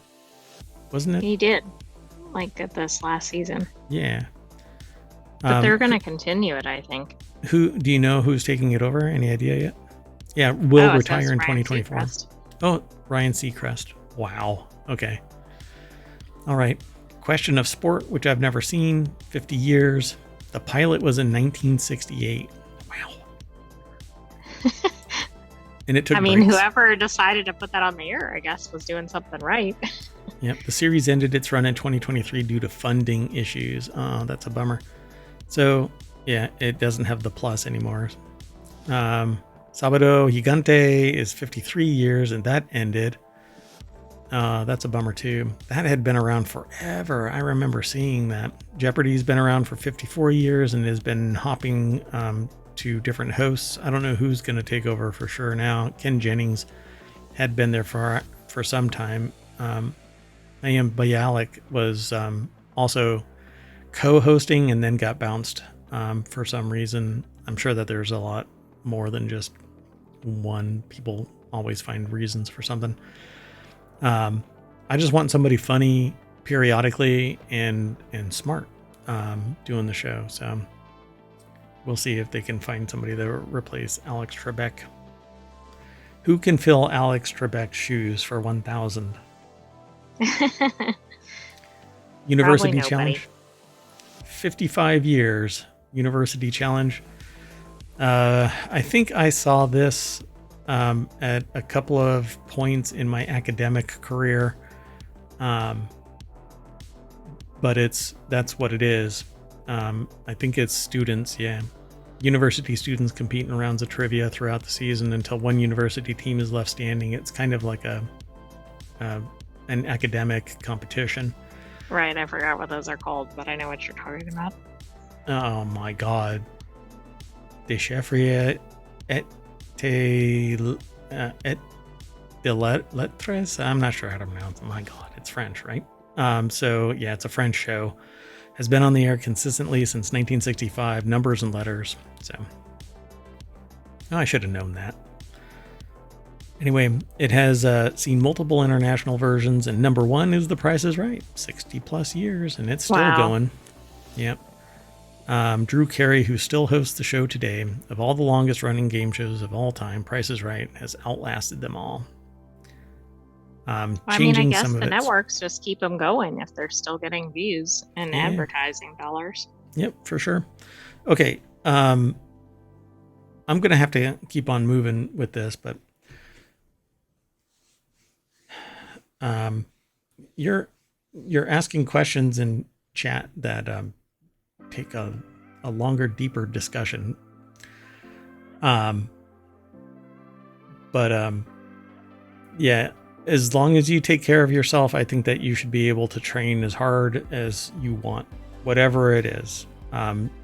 Speaker 1: Wasn't it?
Speaker 2: He did, at this last season.
Speaker 1: Yeah.
Speaker 2: But they're going to continue it, I think.
Speaker 1: Who do you know who's taking it over? Any idea yet? Yeah, will retire in 2024.
Speaker 2: Seacrest.
Speaker 1: Oh, Ryan Seacrest. Wow. Okay. All right. Question of Sport, which I've never seen. 50 years. The pilot was in 1968. Wow. And it took breaks.
Speaker 2: Whoever decided to put that on the air, I guess, was doing something right.
Speaker 1: Yep. The series ended its run in 2023 due to funding issues. Oh, that's a bummer. So, yeah, it doesn't have the plus anymore. Sábado Gigante is 53 years, and that ended. That's a bummer, too. That had been around forever. I remember seeing that. Jeopardy's been around for 54 years and has been hopping to different hosts. I don't know who's going to take over for sure now. Ken Jennings had been there for some time. Mayim Bialik was also co-hosting and then got bounced for some reason. I'm sure that there's a lot more than just one. People always find reasons for something. I just want somebody funny periodically and smart doing the show. So we'll see if they can find somebody to replace Alex Trebek. Who can fill Alex Trebek's shoes for 1,000? University Challenge. 55 years. University Challenge. I think I saw this at a couple of points in my academic career. But that's what it is. I think it's students, yeah. University students compete in rounds of trivia throughout the season until one university team is left standing. It's kind of like an academic competition.
Speaker 2: Right, I forgot what those are called, but I know what you're talking about.
Speaker 1: Oh my god. De Cheffrier et de lettres? I'm not sure how to pronounce it. My god, it's French, right? So yeah, it's a French show. Has been on the air consistently since 1965. Numbers and letters. So I should have known that. Anyway, it has seen multiple international versions, and number one is The Price is Right. 60 plus years, and it's still going. Yep. Drew Carey, who still hosts the show today, of all the longest running game shows of all time, Price is Right has outlasted them all.
Speaker 2: I mean, I guess the networks just keep them going if they're still getting views and advertising dollars.
Speaker 1: Yep, for sure. Okay, I'm gonna have to keep on moving with this, but you're asking questions in chat that take a longer, deeper discussion. Yeah, as long as you take care of yourself, I think that you should be able to train as hard as you want, whatever it is.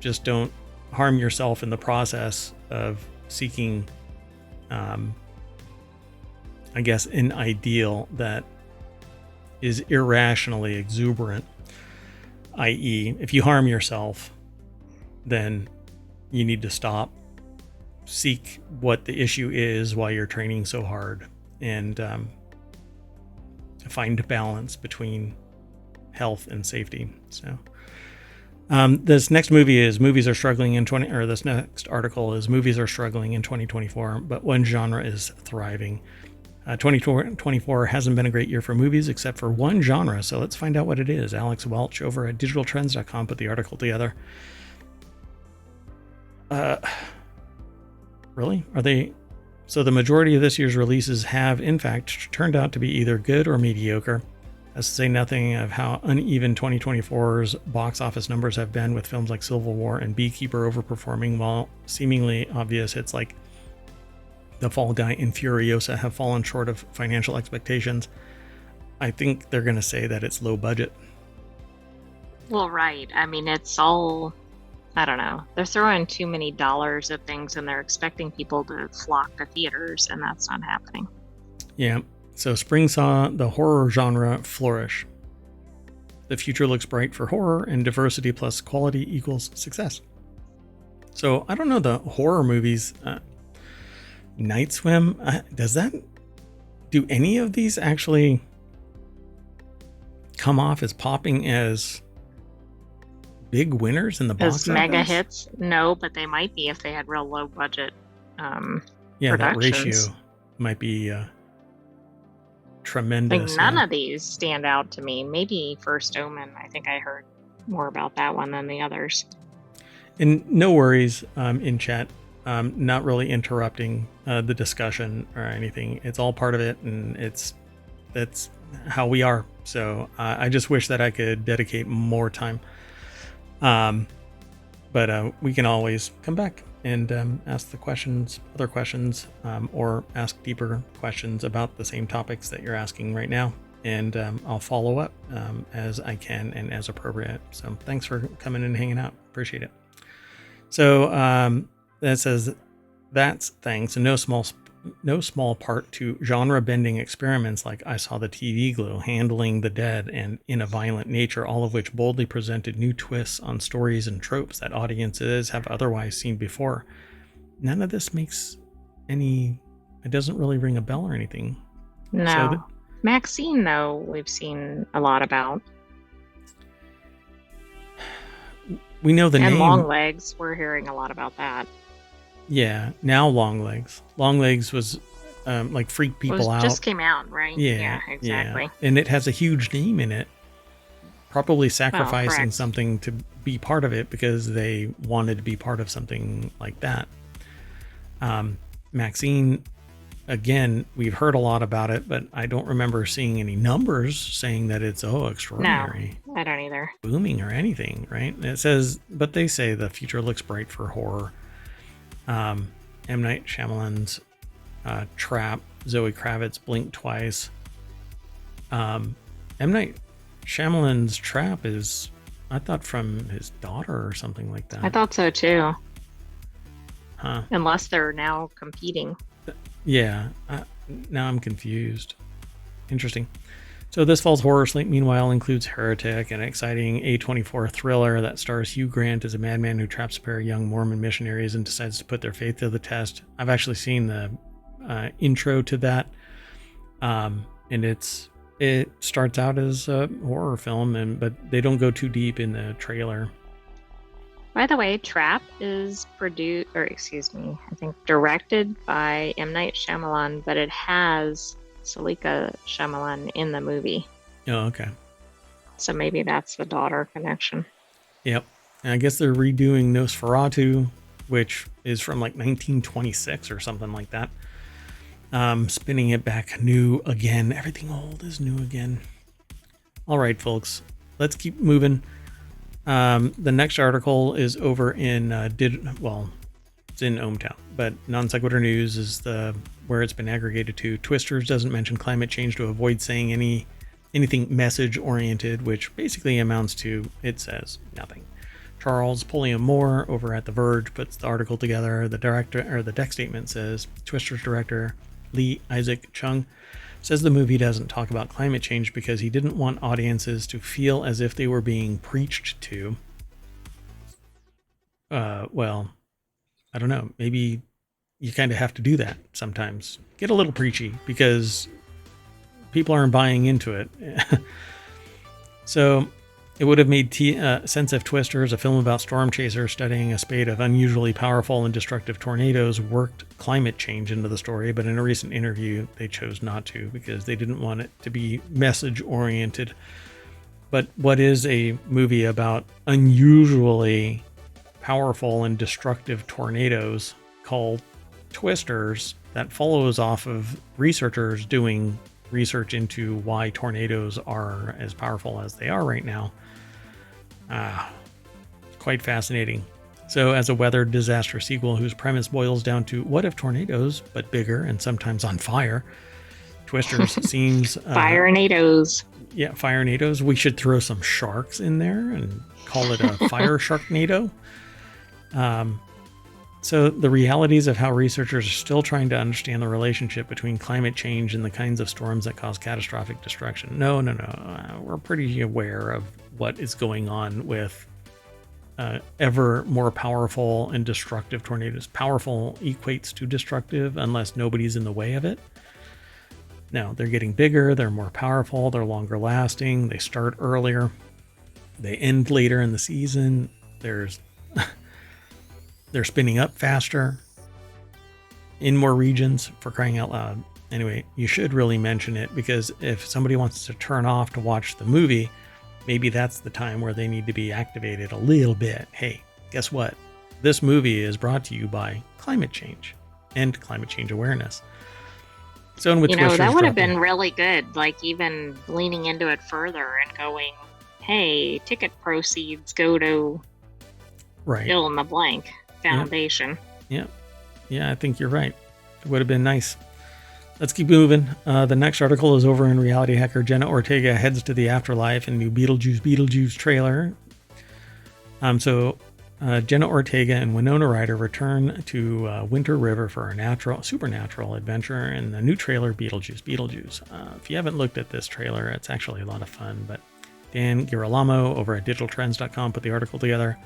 Speaker 1: Just don't harm yourself in the process of seeking, I guess, an ideal that is irrationally exuberant, i.e., if you harm yourself, then you need to stop, seek what the issue is while you're training so hard, and find balance between health and safety. So this next movie is movies are struggling in this next article is movies are struggling in 2024, but one genre is thriving. 2024 hasn't been a great year for movies except for one genre, so let's find out what it is. Alex Welch over at digitaltrends.com put the article together. Really? Are they? So the majority of this year's releases have, in fact, turned out to be either good or mediocre. That's to say nothing of how uneven 2024's box office numbers have been, with films like Civil War and Beekeeper overperforming, while seemingly obvious hits like The Fall Guy and Furiosa have fallen short of financial expectations. I think they're going to say that it's low budget.
Speaker 2: Well, right. I mean, it's all, I don't know. They're throwing too many dollars at things and they're expecting people to flock to theaters, and that's not happening.
Speaker 1: Yeah. So spring saw the horror genre flourish. The future looks bright for horror, and diversity plus quality equals success. So I don't know, the horror movies, Night Swim, do any of these actually come off as popping as big winners in the box office?
Speaker 2: As mega hits? No, but they might be if they had real low budget
Speaker 1: that ratio might be tremendous.
Speaker 2: None of these stand out to me. Maybe First Omen. I think I heard more about that one than the others.
Speaker 1: And no worries in chat. Not really interrupting the discussion or anything. It's all part of it, and that's how we are. So I just wish that I could dedicate more time. But we can always come back and ask other questions, or ask deeper questions about the same topics that you're asking right now. And I'll follow up as I can and as appropriate. So thanks for coming and hanging out. Appreciate it. So that says that's thanks in no small part to genre-bending experiments like I Saw the TV Glue, Handling the Dead, and In a Violent Nature, all of which boldly presented new twists on stories and tropes that audiences have otherwise seen before. None of this it doesn't really ring a bell or anything.
Speaker 2: No. So Maxine, though, we've seen a lot about.
Speaker 1: We know the name.
Speaker 2: And Longlegs, we're hearing a lot about that.
Speaker 1: Yeah, now Longlegs. Longlegs was like freak people out.
Speaker 2: Just came out, right? Yeah, exactly.
Speaker 1: Yeah. And it has a huge name in it. Probably sacrificing something to be part of it because they wanted to be part of something like that. Maxine, again, we've heard a lot about it, but I don't remember seeing any numbers saying that it's extraordinary.
Speaker 2: No, I don't either.
Speaker 1: Booming or anything, right? And it says, but they say the future looks bright for horror. M. Night Shyamalan's Trap, Zoe Kravitz, Blink Twice. M. Night Shyamalan's Trap is, I thought, from his daughter or something like that.
Speaker 2: I thought so too.
Speaker 1: Huh.
Speaker 2: Unless they're now competing.
Speaker 1: Yeah. Now I'm confused. Interesting. So this fall's horror slate, meanwhile, includes Heretic, an exciting A24 thriller that stars Hugh Grant as a madman who traps a pair of young Mormon missionaries and decides to put their faith to the test. I've actually seen the intro to that, and it starts out as a horror film, but they don't go too deep in the trailer.
Speaker 2: By the way, Trap is directed by M. Night Shyamalan, but it has Salika Shyamalan in the movie.
Speaker 1: Oh, okay.
Speaker 2: So maybe that's the daughter connection.
Speaker 1: Yep. And I guess they're redoing Nosferatu, which is from like 1926 or something like that. Spinning it back new again. Everything old is new again. All right, folks, let's keep moving. The next article is over in it's in ohmTown, but Non Sequitur News is where it's been aggregated to. Twisters doesn't mention climate change to avoid saying anything message oriented, which basically amounts to it says nothing. Charles Pulliam Moore over at The Verge puts the article together. The deck statement says Twisters director Lee Isaac Chung says the movie doesn't talk about climate change because he didn't want audiences to feel as if they were being preached to. Well, I don't know. Maybe you kind of have to do that sometimes. Get a little preachy because people aren't buying into it. So it would have made sense if Twisters, a film about storm chasers studying a spate of unusually powerful and destructive tornadoes, worked climate change into the story, but in a recent interview, they chose not to because they didn't want it to be message-oriented. But what is a movie about unusually powerful and destructive tornadoes called Twisters that follows off of researchers doing research into why tornadoes are as powerful as they are right now? Quite fascinating. So as a weather disaster sequel whose premise boils down to what if tornadoes, but bigger and sometimes on fire, Twisters seems...
Speaker 2: Fire-nados.
Speaker 1: Yeah, fire-nados. We should throw some sharks in there and call it a fire sharknado. So the realities of how researchers are still trying to understand the relationship between climate change and the kinds of storms that cause catastrophic destruction. No. We're pretty aware of what is going on with ever more powerful and destructive tornadoes. Powerful equates to destructive unless nobody's in the way of it. No, they're getting bigger, they're more powerful, they're longer lasting, they start earlier, they end later in the season, they're spinning up faster in more regions, for crying out loud. Anyway, you should really mention it because if somebody wants to turn off to watch the movie, maybe that's the time where they need to be activated a little bit. Hey, guess what? This movie is brought to you by climate change and climate change awareness. So, and with
Speaker 2: that would have been really good, like even leaning into it further and going, hey, ticket proceeds go to fill in the blank foundation.
Speaker 1: Yeah, I think you're right. It would have been nice. Let's keep moving. The next article is over in Reality Hacker. Jenna Ortega heads to the afterlife in new Beetlejuice trailer. Jenna Ortega and Winona Ryder return to Winter River for a supernatural adventure in the new trailer Beetlejuice. If you haven't looked at this trailer, it's actually a lot of fun. But Dan Girolamo over at digitaltrends.com put the article together.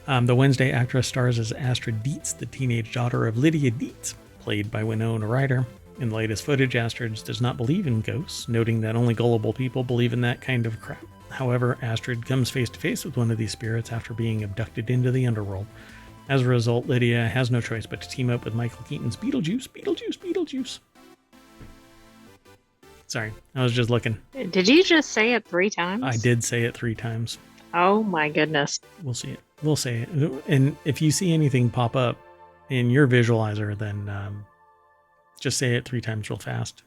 Speaker 1: The Wednesday actress stars as Astrid Dietz, the teenage daughter of Lydia Dietz, played by Winona Ryder. In the latest footage, Astrid does not believe in ghosts, noting that only gullible people believe in that kind of crap. However, Astrid comes face to face with one of these spirits after being abducted into the underworld. As a result, Lydia has no choice but to team up with Michael Keaton's Beetlejuice. Sorry, I was just looking.
Speaker 2: Did you just say it 3 times?
Speaker 1: I did say it 3 times.
Speaker 2: Oh my goodness.
Speaker 1: We'll see it. We'll say it. And if you see anything pop up in your visualizer, then just say it 3 times real fast.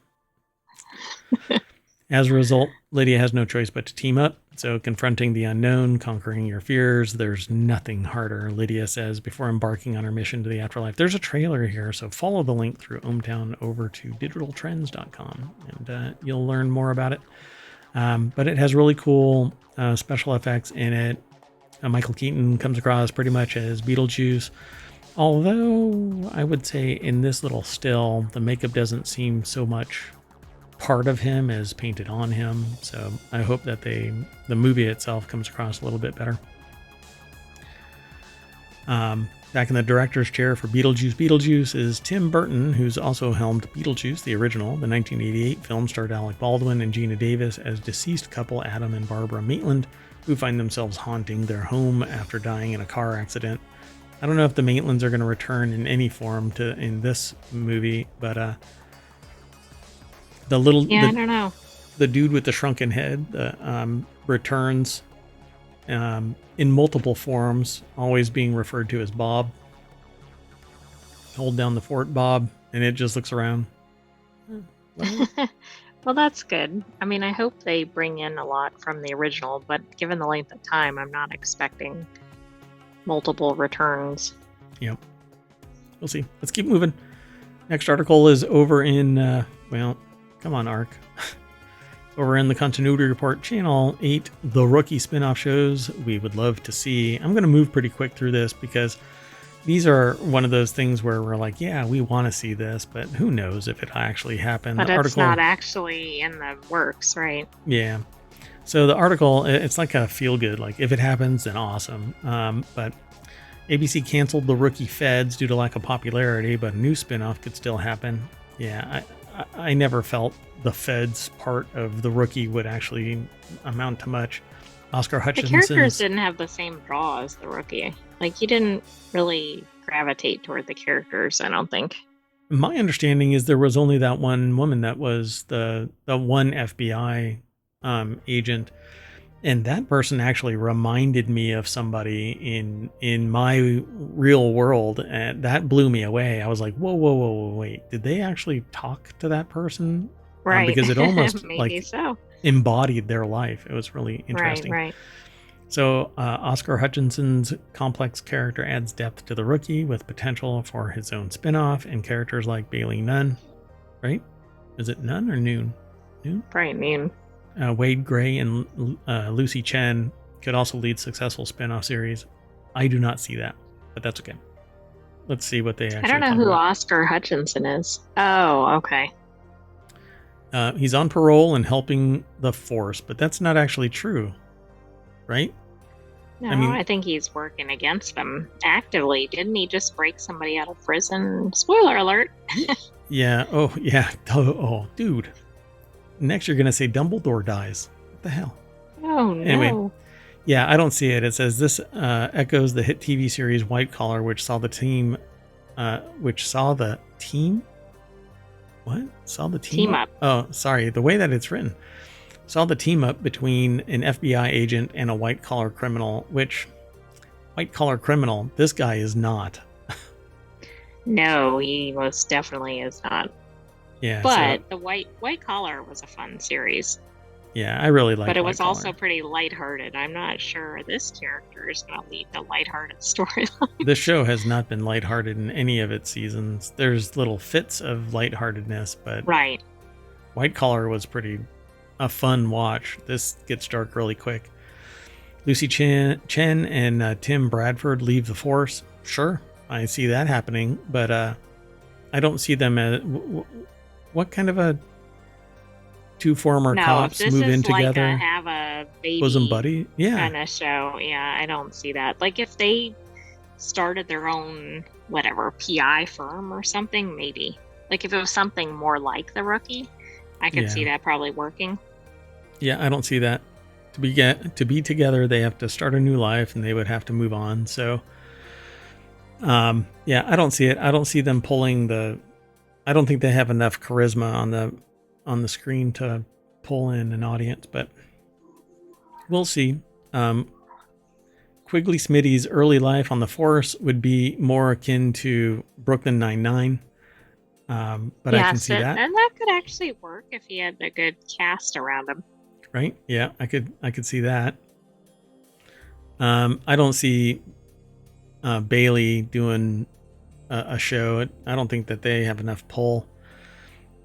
Speaker 1: As a result, Lydia has no choice but to team up. So confronting the unknown, conquering your fears, there's nothing harder, Lydia says before embarking on her mission to the afterlife. There's a trailer here, so follow the link through ohmTown over to digitaltrends.com and you'll learn more about it. But it has really cool special effects in it. Michael Keaton comes across pretty much as Beetlejuice. Although I would say in this little still, the makeup doesn't seem so much part of him as painted on him. So I hope that the movie itself comes across a little bit better. Back in the director's chair for Beetlejuice is Tim Burton, who's also helmed Beetlejuice, the original. The 1988 film starred Alec Baldwin and Gina Davis as deceased couple Adam and Barbara Maitland, who find themselves haunting their home after dying in a car accident. I don't know if the Maitlands are going to return in any form in this movie, but
Speaker 2: Yeah, I don't know.
Speaker 1: The dude with the shrunken head returns in multiple forms, always being referred to as Bob. Hold down the fort, Bob, and it just looks around.
Speaker 2: Well, that's good. I mean, I hope they bring in a lot from the original, but given the length of time, I'm not expecting multiple returns.
Speaker 1: Yep. We'll see. Let's keep moving. Next article is over in, well, come on, Arc. Over in the Continuity Report, Channel 8, the Rookie Spinoff shows we would love to see. I'm going to move pretty quick through this because these are one of those things where we're like, yeah, we want to see this, but who knows if it actually happened.
Speaker 2: But it's not actually in the works, right?
Speaker 1: Yeah. So the article, it's like a feel-good, like if it happens, then awesome. But ABC canceled the Rookie Feds due to lack of popularity, but a new spinoff could still happen. Yeah, I never felt the Feds part of the Rookie would actually amount to much. Oscar Hutchinson.
Speaker 2: The characters didn't have the same draw as the Rookie. Like, you didn't really gravitate toward the characters, I don't think.
Speaker 1: My understanding is there was only that one woman that was the one FBI agent, and that person actually reminded me of somebody in my real world, and that blew me away. I was like, whoa, wait, did they actually talk to that person?
Speaker 2: Right.
Speaker 1: Because it almost
Speaker 2: maybe so
Speaker 1: embodied their life. It was really interesting.
Speaker 2: Right.
Speaker 1: So Oscar Hutchinson's complex character adds depth to the Rookie with potential for his own spin-off, and characters like Bailey Nunn, right? Is it Nunn or Noon?
Speaker 2: Right, Noon.
Speaker 1: Wade Gray and Lucy Chen could also lead successful spin-off series. I do not see that, but that's okay. Let's see what they actually
Speaker 2: I don't know who Oscar Hutchinson is. Oh, okay.
Speaker 1: He's on parole and helping the force, but that's not actually true, right?
Speaker 2: No, I think he's working against them actively. Didn't he just break somebody out of prison? Spoiler alert.
Speaker 1: Yeah. Oh, yeah. Oh, dude. Next, you're going to say Dumbledore dies. What the hell?
Speaker 2: Oh, no.
Speaker 1: Anyway, yeah, I don't see it. It says this echoes the hit TV series White Collar, which saw the team. What? Saw the team
Speaker 2: up.
Speaker 1: Oh, sorry. The way that it's written. Saw the team up between an FBI agent and a white collar criminal, which white collar criminal, this guy is not.
Speaker 2: No, he most definitely is not.
Speaker 1: Yeah.
Speaker 2: But the white collar was a fun series.
Speaker 1: Yeah, I really like it.
Speaker 2: But it was also pretty lighthearted. I'm not sure this character is going to lead the lighthearted storyline.
Speaker 1: This show has not been lighthearted in any of its seasons. There's little fits of lightheartedness, but
Speaker 2: right.
Speaker 1: White Collar was a fun watch. This gets dark really quick. Lucy Chen and Tim Bradford leave the force. Sure, I see that happening, but I don't see them as what kind of a two former cops move in together.
Speaker 2: Like have a baby
Speaker 1: bosom buddy, yeah,
Speaker 2: kind of show. Yeah, I don't see that. Like if they started their own whatever PI firm or something, maybe. Like if it was something more like the Rookie, I could see that probably working.
Speaker 1: Yeah, I don't see that. To be together, they have to start a new life, and they would have to move on. So, yeah, I don't see it. I don't see them pulling the. I don't think they have enough charisma on the screen to pull in an audience, but we'll see. Quigley Smitty's early life on the force would be more akin to Brooklyn Nine-Nine. But I can see that.
Speaker 2: And that could actually work if he had a good cast around him.
Speaker 1: Right? Yeah, I could see that. I don't see Bailey doing a show. I don't think that they have enough pull.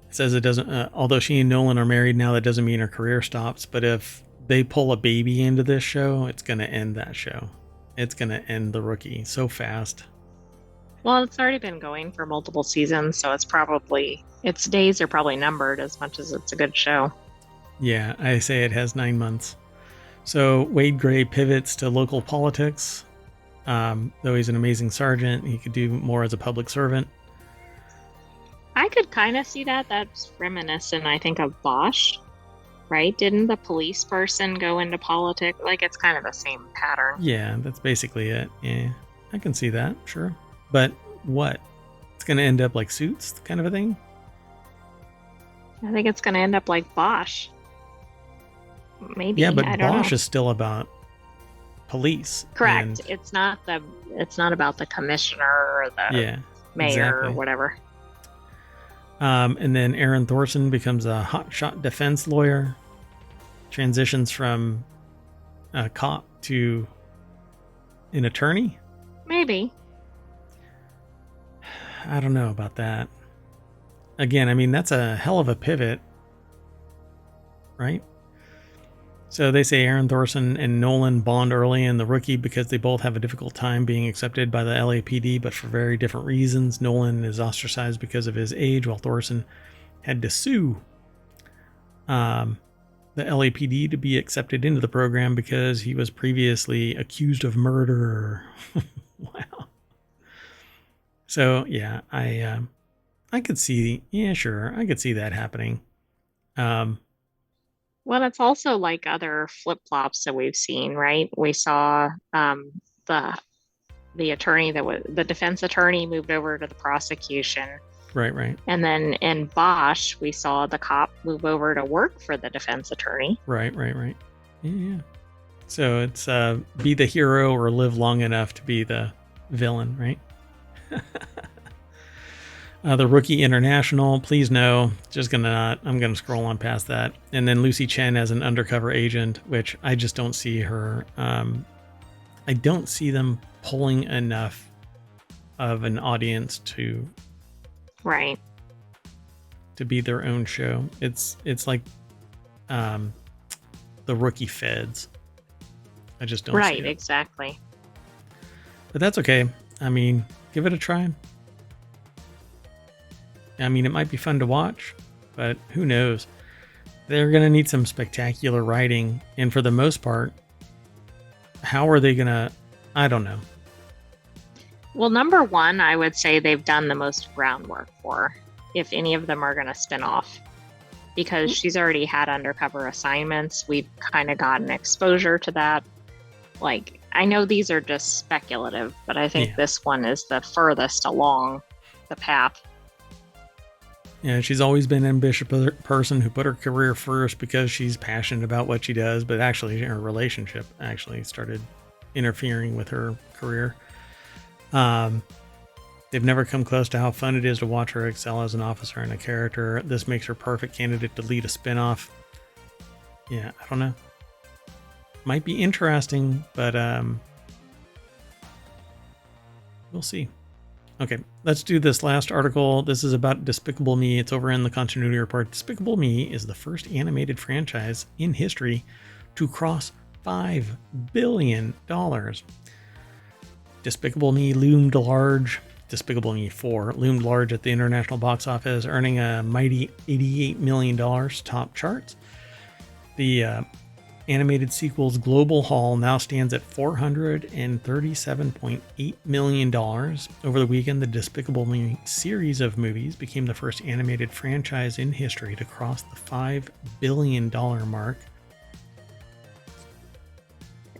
Speaker 1: It says it doesn't, although she and Nolan are married now, that doesn't mean her career stops. But if they pull a baby into this show, it's going to end that show. It's going to end the Rookie so fast.
Speaker 2: Well, it's already been going for multiple seasons, so its days are probably numbered as much as it's a good show.
Speaker 1: Yeah, I say it has 9 months. So Wade Gray pivots to local politics. Though he's an amazing sergeant, he could do more as a public servant.
Speaker 2: I could kind of see that. That's reminiscent, I think, of Bosch, right? Didn't the police person go into politics? Like, it's kind of the same pattern.
Speaker 1: Yeah, that's basically it. Yeah, I can see that, sure. But what? It's going to end up like Suits kind of a thing?
Speaker 2: I think it's going to end up like Bosch. Maybe.
Speaker 1: Yeah, but
Speaker 2: I don't
Speaker 1: Bosch
Speaker 2: know.
Speaker 1: is still about police.
Speaker 2: Correct.
Speaker 1: And
Speaker 2: It's not about the commissioner or the
Speaker 1: yeah,
Speaker 2: mayor or
Speaker 1: exactly.
Speaker 2: whatever.
Speaker 1: And then Aaron Thorson becomes a hotshot defense lawyer, transitions from a cop to an attorney.
Speaker 2: Maybe.
Speaker 1: I don't know about that. Again, I mean, that's a hell of a pivot, right? So they say Aaron Thorson and Nolan bond early in The Rookie because they both have a difficult time being accepted by the LAPD, but for very different reasons. Nolan is ostracized because of his age, while Thorson had to sue the LAPD to be accepted into the program because he was previously accused of murder. Wow. So yeah, I could see, yeah, sure, I could see that happening.
Speaker 2: Well, it's also like other flip-flops that we've seen, right? We saw the attorney that was the defense attorney moved over to the prosecution.
Speaker 1: Right.
Speaker 2: And then in Bosch, we saw the cop move over to work for the defense attorney.
Speaker 1: Right. Yeah. So it's be the hero or live long enough to be the villain, right? The Rookie International, please no. I'm gonna scroll on past that. And then Lucy Chen as an undercover agent, which I just don't see her. I don't see them pulling enough of an audience to be their own show. It's like the Rookie Feds. I just don't see it.
Speaker 2: Exactly.
Speaker 1: But that's okay. I mean, give it a try. I mean, it might be fun to watch, but who knows? They're going to need some spectacular writing. And for the most part, how are they going to? I don't know.
Speaker 2: Well, number one, I would say they've done the most groundwork for, if any of them are going to spin off, because she's already had undercover assignments. We've kind of gotten exposure to that. Like, I know these are just speculative, but I think this one is the furthest along the path.
Speaker 1: Yeah, she's always been an ambitious person who put her career first because she's passionate about what she does, but actually her relationship actually started interfering with her career. They've never come close to how fun it is to watch her excel as an officer and a character. This makes her a perfect candidate to lead a spinoff. Yeah, I don't know. Might be interesting, but we'll see. Okay, let's do this last article. This is about Despicable Me. It's over in the Continuity Report. Despicable Me is the first animated franchise in history to cross $5 billion. Despicable Me loomed large. Despicable Me 4 loomed large at the international box office, earning a mighty $88 million top charts. The animated sequel's global haul now stands at $437.8 million. Over the weekend, the Despicable Me series of movies became the first animated franchise in history to cross the $5 billion mark.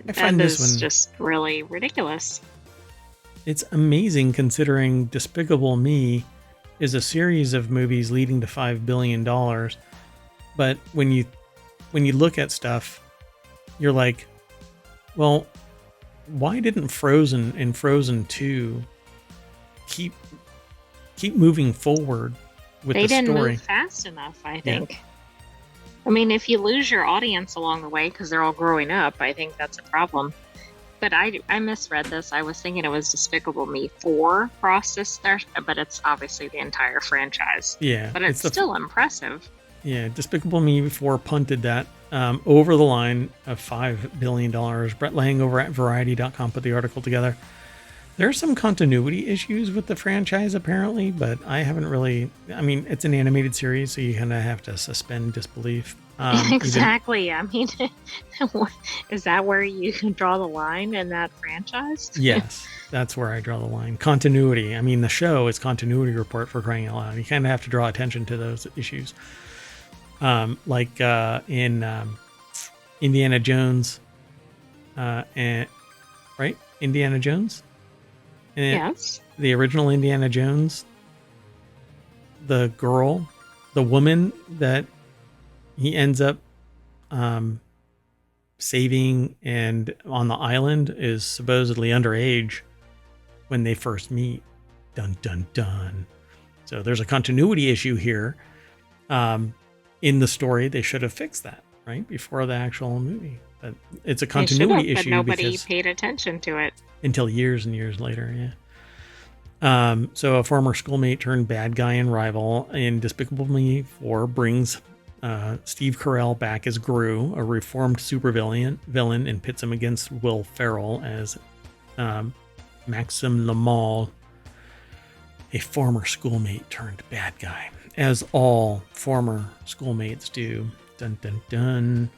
Speaker 1: I find this one
Speaker 2: just really ridiculous.
Speaker 1: It's amazing considering Despicable Me is a series of movies leading to $5 billion. But when you look at stuff, you're like, well, why didn't Frozen and Frozen 2 keep moving forward with the story?
Speaker 2: They didn't move fast enough, I think. Yeah. I mean, if you lose your audience along the way because they're all growing up, I think that's a problem. But I misread this. I was thinking it was Despicable Me 4 crossed this there, but it's obviously the entire franchise.
Speaker 1: Yeah.
Speaker 2: But it's still impressive.
Speaker 1: Yeah, Despicable Me 4 punted that over the line of $5 billion. Brett Lang over at Variety.com put the article together. There are some continuity issues with the franchise, apparently, but I haven't really... I mean, it's an animated series, so you kind of have to suspend disbelief.
Speaker 2: Exactly. I mean, is that where you draw the line in that franchise?
Speaker 1: Yes, that's where I draw the line. Continuity. I mean, the show is Continuity Report, for crying out loud. You kind of have to draw attention to those issues. Like in Indiana Jones, right? Indiana Jones?
Speaker 2: Yes.
Speaker 1: The original Indiana Jones, the girl the woman that he ends up saving and on the island is supposedly underage when they first meet. Dun, dun, dun. So there's a continuity issue here. In the story, they should have fixed that, right? Before the actual movie. But it's a continuity issue.
Speaker 2: But nobody paid attention to it.
Speaker 1: Until years and years later, yeah. So a former schoolmate turned bad guy and rival in Despicable Me 4 brings Steve Carell back as Grosse, a reformed supervillain, and pits him against Will Ferrell as Maxime Lamall, a former schoolmate turned bad guy, as all former schoolmates do. Dun, dun, dun.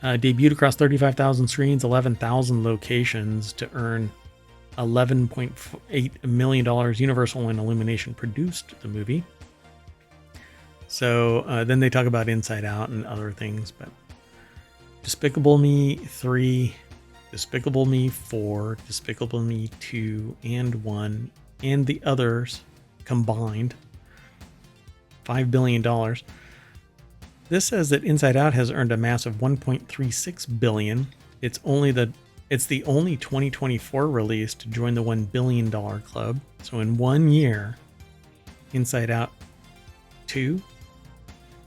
Speaker 1: Debuted across 35,000 screens, 11,000 locations to earn $11.8 million. Universal and Illumination produced the movie. So then they talk about Inside Out and other things, but Despicable Me 3, Despicable Me 4, Despicable Me 2 and 1, and the others combined, $5 billion. This says that Inside Out has earned a massive $1.36 billion. It's the only 2024 release to join the $1 billion club. So in 1 year, Inside Out 2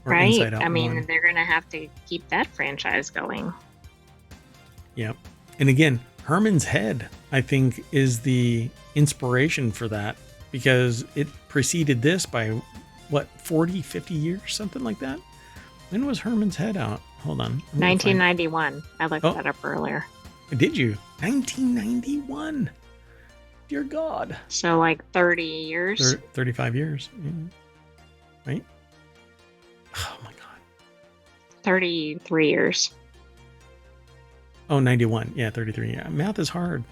Speaker 1: or
Speaker 2: right?
Speaker 1: Inside Out 1.
Speaker 2: They're going to have to keep that franchise going.
Speaker 1: Yep. And again, Herman's Head, I think, is the inspiration for that because it preceded this by, 40, 50 years, something like that? When was Herman's Head out? Hold on.
Speaker 2: 1991. I looked that up earlier.
Speaker 1: Did you? 1991. Dear God.
Speaker 2: So like 30 years?
Speaker 1: 35 years. Yeah. Right? Oh my God.
Speaker 2: 33 years.
Speaker 1: Oh, 91. Yeah, 33. Yeah. Math is hard.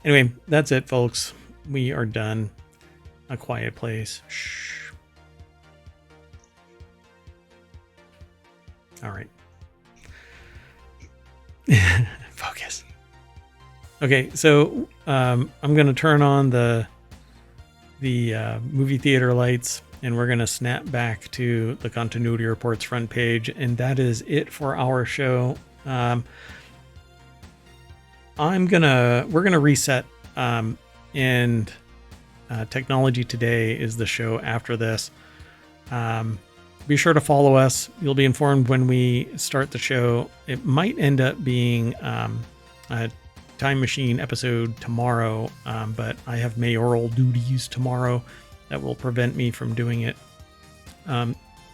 Speaker 1: Anyway, that's it, folks. We are done. A Quiet Place. Shh. All right. Focus. Okay, so I'm going to turn on the movie theater lights, and we're going to snap back to the Continuity Reports front page, and that is it for our show. We're gonna reset, and Technology Today is the show after this. Be sure to follow us. You'll be informed when we start the show. It might end up being a Time Machine episode tomorrow, but I have mayoral duties tomorrow that will prevent me from doing it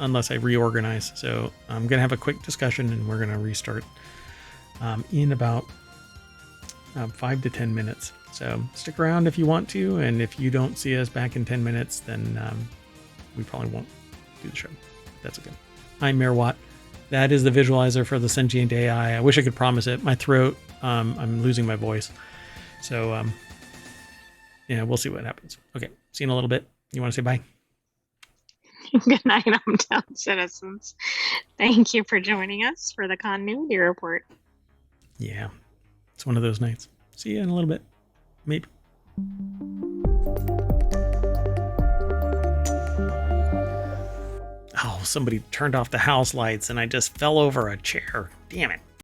Speaker 1: unless I reorganize. So I'm going to have a quick discussion, and we're going to restart in about 5 to 10 minutes. So stick around if you want to, and if you don't see us back in 10 minutes, then we probably won't do the show. That's okay. I'm Mayor Watt. That is the visualizer for the Sentient AI. I wish I could promise it. My throat, I'm losing my voice. So, yeah, we'll see what happens. Okay, see you in a little bit. You want to say bye?
Speaker 2: Good night, ohmTown citizens. Thank you for joining us for the Continuity Report.
Speaker 1: Yeah, it's one of those nights. See you in a little bit. Maybe. Oh, somebody turned off the house lights and I just fell over a chair. Damn it.